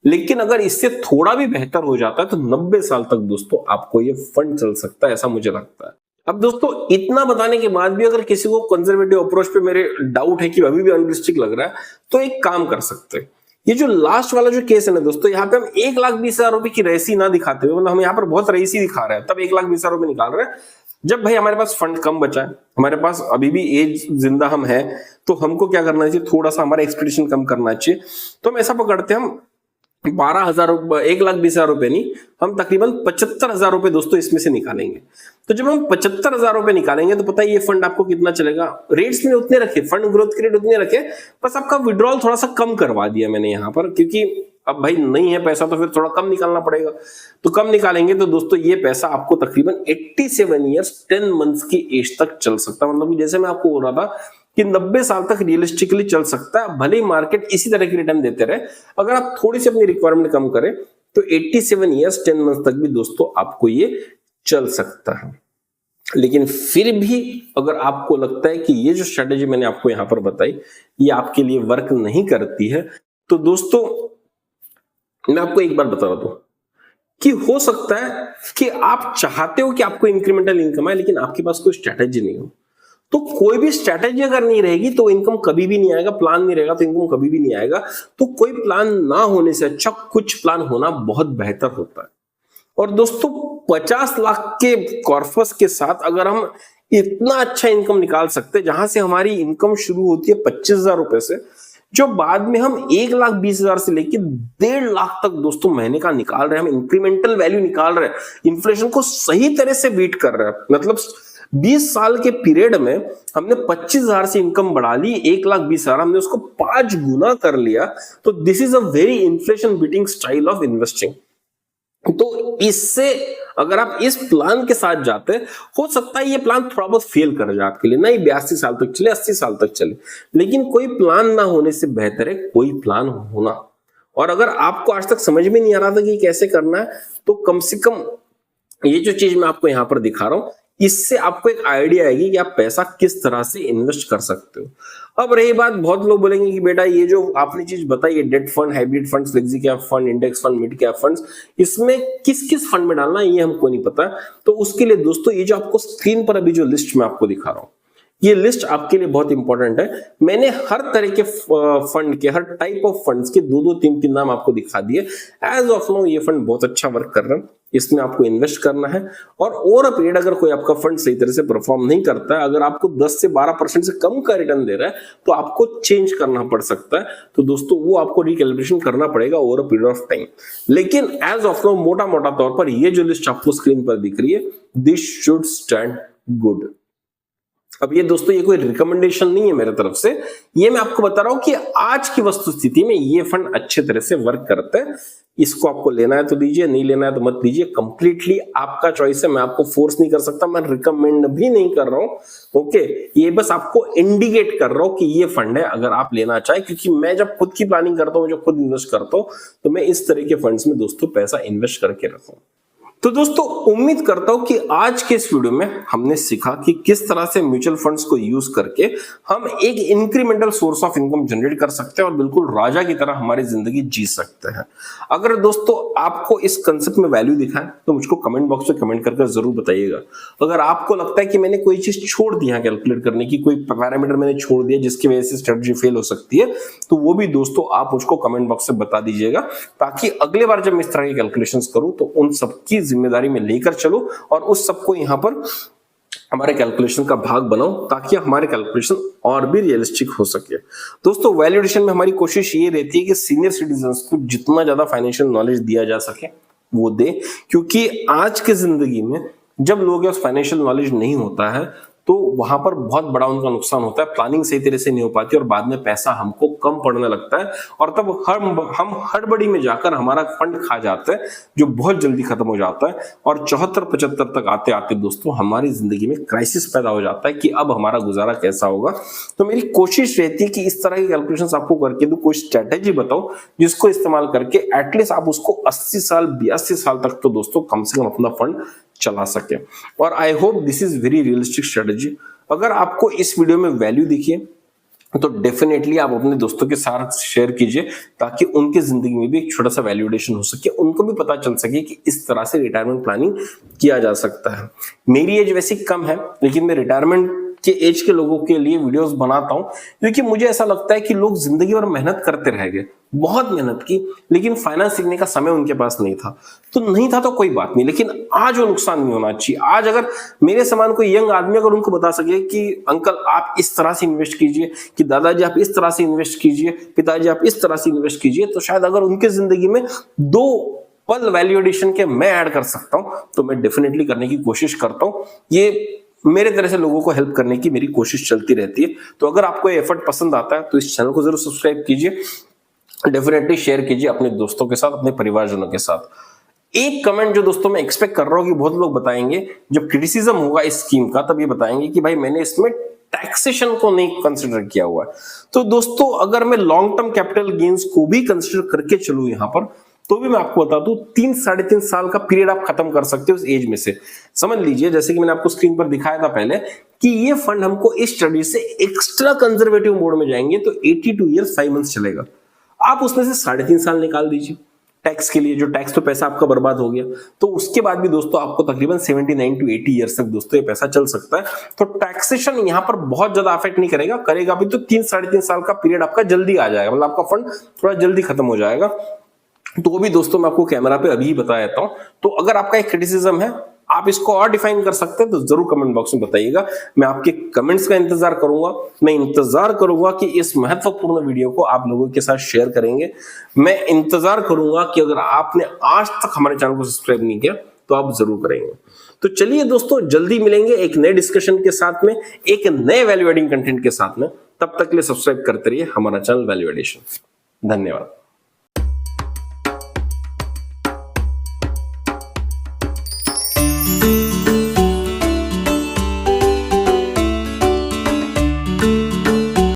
S1: लेकिन अगर इससे थोड़ा भी बेहतर हो जाता है तो 90 साल तक दोस्तों आपको ये फंड चल सकता है, ऐसा मुझे लगता है। अब दोस्तों इतना बताने के बाद भी अगर किसी को कंजर्वेटिव अप्रोच पे मेरे डाउट है कि अभी भी अनरिस्टिक लग रहा है, तो एक काम कर सकते हैं। ये जो लास्ट वाला जो केस है ना दोस्तों, यहाँ पे हम 1,20,000 रुपए की रेसी ना दिखाते हुए, मतलब हम यहाँ पर बहुत रेसी दिखा रहे हैं, तब 1,20,000 रुपए निकाल रहे हैं जब भाई हमारे पास फंड कम बचा है, हमारे पास अभी भी एज जिंदा हम है, तो हमको क्या करना चाहिए? थोड़ा सा हमारा एक्सपेक्टेशन कम करना चाहिए। तो हम ऐसा पकड़ते हैं, हम 1,20,000 रुपए नहीं, हम तकरीबन 75,000 रुपए दोस्तों इसमें से निकालेंगे। तो जब हम 75,000 रुपए निकालेंगे तो पता है ये फंड आपको कितना चलेगा? रेट्स में उतने रखे, फंड ग्रोथ के रेट उतने रखे, बस आपका विड्रॉल थोड़ा सा कम करवा दिया मैंने यहाँ पर, क्योंकि अब भाई नहीं है पैसा तो फिर थोड़ा कम निकालना पड़ेगा। तो कम निकालेंगे तो दोस्तों ये पैसा आपको तकरीबन 87 years 10 months की एज तक चल सकता है। मतलब जैसे मैं आपको बोल रहा था कि 90 साल तक रियलिस्टिकली चल सकता है, भले ही मार्केट इसी तरह की रिटर्न देते रहे, अगर आप थोड़ी सी अपनी रिक्वायरमेंट कम करें तो 87 years 10 months तक भी दोस्तों आपको ये चल सकता है। लेकिन फिर भी अगर आपको लगता है कि ये जो स्ट्रेटेजी मैंने आपको यहां पर बताई ये आपके लिए वर्क नहीं करती है, तो दोस्तों मैं आपको एक बार बता रहा हूं कि हो सकता है कि आप चाहते हो कि आपको इंक्रीमेंटल इनकम है, लेकिन आपके पास कोई स्ट्रेटेजी नहीं हो। तो कोई भी स्ट्रेटेजी अगर नहीं रहेगी तो इनकम कभी भी नहीं आएगा, प्लान नहीं रहेगा तो इनकम कभी भी नहीं आएगा। तो कोई प्लान ना होने से अच्छा कुछ प्लान होना बहुत बेहतर होता है। और दोस्तों 50 लाख के कॉर्पस के साथ अगर हम इतना अच्छा इनकम निकाल सकते, जहां से हमारी इनकम शुरू होती है 25,000 रुपए से, जो बाद में हम 1,20,000 से लेकर 1.5 लाख तक दोस्तों महीने का निकाल रहे हैं, हम इंक्रीमेंटल वैल्यू निकाल रहे हैं, इन्फ्लेशन को सही तरह से बीट कर रहे हैं। मतलब 20 साल के पीरियड में हमने 25,000 से इनकम बढ़ा ली, 1,20,000 हमने उसको 5 गुना कर लिया। तो this is a very inflation beating style of investing. तो इससे अगर आप इस प्लान के साथ जाते, हो सकता है ये प्लान थोड़ा बहुत फेल कर जाए आपके लिए, नहीं 82 साल तक चले, 80 साल तक चले, लेकिन कोई प्लान ना होने से बेहतर है कोई प्लान होना। और अगर आपको आज तक समझ में नहीं आ रहा था कि कैसे करना है, तो कम से कम ये जो चीज मैं आपको यहां पर दिखा रहा हूं, इससे आपको एक आइडिया आएगी कि आप पैसा किस तरह से इन्वेस्ट कर सकते हो। अब रही बात, बहुत लोग बोलेंगे कि बेटा ये जो आपने चीज बताई है, debt fund, hybrid fund, flexi cap fund, index fund, mid cap funds, इसमें किस किस फंड में डालना है ये हमको नहीं पता। तो उसके लिए दोस्तों ये जो आपको स्क्रीन पर अभी जो लिस्ट मैं आपको दिखा रहा हूं, ये लिस्ट आपके लिए बहुत इंपॉर्टेंट है। मैंने हर तरह के फंड के, हर टाइप ऑफ फंड्स के 2-2, 3-3 नाम आपको दिखा दिए। एज ऑफ नाउ ये फंड बहुत अच्छा वर्क कर रहा है, इसमें आपको इन्वेस्ट करना है। और ओवर अ पीरियड अगर कोई आपका फंड सही तरह से परफॉर्म नहीं करता है, अगर आपको 10 से 12% से कम का रिटर्न दे रहा है, तो आपको चेंज करना पड़ सकता है। तो दोस्तों वो आपको रिकैलिब्रेशन करना पड़ेगा over a period of time. लेकिन एज ऑफ नाउ मोटा मोटा तौर पर ये जो लिस्ट आपको स्क्रीन पर दिख रही है, दिस शुड स्टैंड गुड। अब ये दोस्तों ये कोई रिकमेंडेशन नहीं है मेरे तरफ से, ये मैं आपको बता रहा हूं कि आज की वस्तु स्थिति में ये फंड अच्छे तरह से वर्क करते हैं। इसको आपको लेना है तो लीजिए, नहीं लेना है तो मत लीजिए, कंप्लीटली आपका चॉइस है। मैं आपको फोर्स नहीं कर सकता, मैं रिकमेंड भी नहीं कर रहा हूं। ओके, ये बस आपको इंडिकेट कर रहा हूं कि ये फंड है अगर आप लेना चाहे, क्योंकि मैं जब खुद की प्लानिंग करता हूं, जब खुद इन्वेस्ट करता हूं, तो मैं इस तरह के फंड्स में दोस्तों पैसा इन्वेस्ट करके रखता हूं। तो दोस्तों उम्मीद करता हूं कि आज के इस वीडियो में हमने सीखा कि किस तरह से म्यूचुअल फंड्स को यूज करके हम एक incremental source of income generate कर सकते हैं और बिल्कुल राजा की तरह हमारी जिंदगी जी सकते हैं। अगर दोस्तों आपको इस कंसेप्ट में वैल्यू दिखा है तो मुझको कमेंट बॉक्स में कमेंट करके जरूर बताइएगा। अगर आपको लगता है कि मैंने कोई चीज छोड़ दी है कैलकुलेट करने की, कोई पैरामीटर मैंने छोड़ दिया जिसकी वजह से स्ट्रेटजी फेल हो सकती है, तो वो भी दोस्तों आप मुझको कमेंट बॉक्स से बता दीजिएगा, ताकि अगले बार जब मैं इस तरह की कैलकुलेशंस करूं तो उन सबकी जिम्मेदारी में लेकर चलो और उस सबको यहां पर हमारे कैलकुलेशन का भाग बनाओ, ताकि हमारे कैलकुलेशन और भी रियलिस्टिक हो सके। दोस्तों वैल्यूएशन में हमारी कोशिश ये रहती है कि सीनियर सिटीजन्स को जितना ज्यादा फाइनेंशियल नॉलेज दिया जा सके वो दे, क्योंकि आज की जिंदगी में जब लोगों के पास फाइनेंशियल नॉलेज नहीं होता है तो वहां पर बहुत बड़ा उनका नुकसान होता है। प्लानिंग सही तरह से नहीं हो पाती और बाद में पैसा हमको कम पड़ने लगता है और तब हम हड़बड़ी में जाकर हमारा फंड खा जाते हैं, जो बहुत जल्दी खत्म हो जाता है और 74-75 तक आते आते दोस्तों हमारी जिंदगी में क्राइसिस पैदा हो जाता है कि अब हमारा गुजारा कैसा होगा। तो मेरी कोशिश रहती है कि इस तरह की कैलकुलेशंस आपको करके दो, कोई स्ट्रेटेजी बताओ जिसको इस्तेमाल करके एटलीस्ट आप उसको 80 साल 82 साल तक तो दोस्तों कम से कम अपना फंड चला सके। और I hope this is very realistic strategy. अगर आपको इस वीडियो में वैल्यू दिखी तो डेफिनेटली आप अपने दोस्तों के साथ शेयर कीजिए, ताकि उनकी जिंदगी में भी एक छोटा सा वैल्यूएशन हो सके, उनको भी पता चल सके कि इस तरह से रिटायरमेंट प्लानिंग किया जा सकता है। मेरी एज वैसे कम है, लेकिन मैं रिटायरमेंट के एज के लोगों के लिए वीडियोस बनाता हूं, क्योंकि मुझे ऐसा लगता है कि लोग जिंदगी भर मेहनत करते रह गए, बहुत मेहनत की, लेकिन फाइनेंस सीखने का समय उनके पास नहीं था। तो नहीं था तो कोई बात नहीं, लेकिन आज वो नुकसान नहीं होना चाहिए। आज अगर मेरे समान कोई यंग आदमी अगर उनको बता सके कि अंकल आप इस तरह से इन्वेस्ट कीजिए, कि दादाजी आप इस तरह से इन्वेस्ट कीजिए, पिताजी आप इस तरह से इन्वेस्ट कीजिए, तो शायद अगर उनके जिंदगी में 2 पल वैल्यू एडिशन के मैं ऐड कर सकता हूं तो मैं डेफिनेटली करने की कोशिश करता हूं। ये मेरे तरह से लोगों को हेल्प करने की मेरी कोशिश चलती रहती है। तो अगर आपको ये एफर्ट पसंद आता है तो इस चैनल को जरूर सब्सक्राइब कीजिए, डेफिनेटली शेयर कीजिए अपने दोस्तों के साथ, अपने परिवारजनों के साथ। एक कमेंट जो दोस्तों मैं एक्सपेक्ट कर रहा हूं कि बहुत लोग बताएंगे, जब क्रिटिसिज्म होगा इस स्कीम का तब ये बताएंगे कि भाई मैंने इसमें टैक्सेशन को नहीं कंसिडर किया हुआ है। तो दोस्तों अगर मैं लॉन्ग टर्म कैपिटल गेन्स को भी कंसिडर करके चलूं यहां पर, तो भी मैं आपको बता दूं 3-3.5 साल का पीरियड आप खत्म कर सकते हो उस एज में से। समझ लीजिए जैसे कि मैंने आपको स्क्रीन पर दिखाया था पहले कि ये फंड हमको इस स्टडी से एक्स्ट्रा कंजर्वेटिव मोड में जाएंगे तो 82 ईयर्स 5 मंथ्स चलेगा। आप उसमें से 3.5 साल निकाल दीजिए टैक्स के लिए, जो टैक्स तो पैसा आपका बर्बाद हो गया, तो उसके बाद भी दोस्तों आपको तकरीबन 79 to 80 ईयर्स तक दोस्तों ये पैसा चल सकता है। तो टैक्सेशन यहां पर बहुत ज्यादा अफेक्ट नहीं करेगा, करेगा भी तो 3-3.5 साल का पीरियड आपका जल्दी आ जाएगा, मतलब आपका फंड थोड़ा जल्दी खत्म हो जाएगा। तो वो भी दोस्तों मैं आपको कैमरा पे अभी बता देता हूं। तो अगर आपका एक क्रिटिसिज्म है, आप इसको और डिफाइन कर सकते हैं, तो जरूर कमेंट बॉक्स में बताइएगा। मैं आपके कमेंट्स का इंतजार करूंगा। मैं इंतजार करूंगा कि इस महत्वपूर्ण वीडियो को आप लोगों के साथ शेयर करेंगे। मैं इंतजार करूंगा कि अगर आपने आज तक हमारे चैनल को सब्सक्राइब नहीं किया तो आप जरूर करेंगे। तो चलिए दोस्तों जल्दी मिलेंगे एक नए डिस्कशन के साथ में, एक नए वैल्यू एडिंग कंटेंट के साथ में। तब तक के लिए सब्सक्राइब करते रहिए हमारा चैनल वैल्यू एडिशन। धन्यवाद।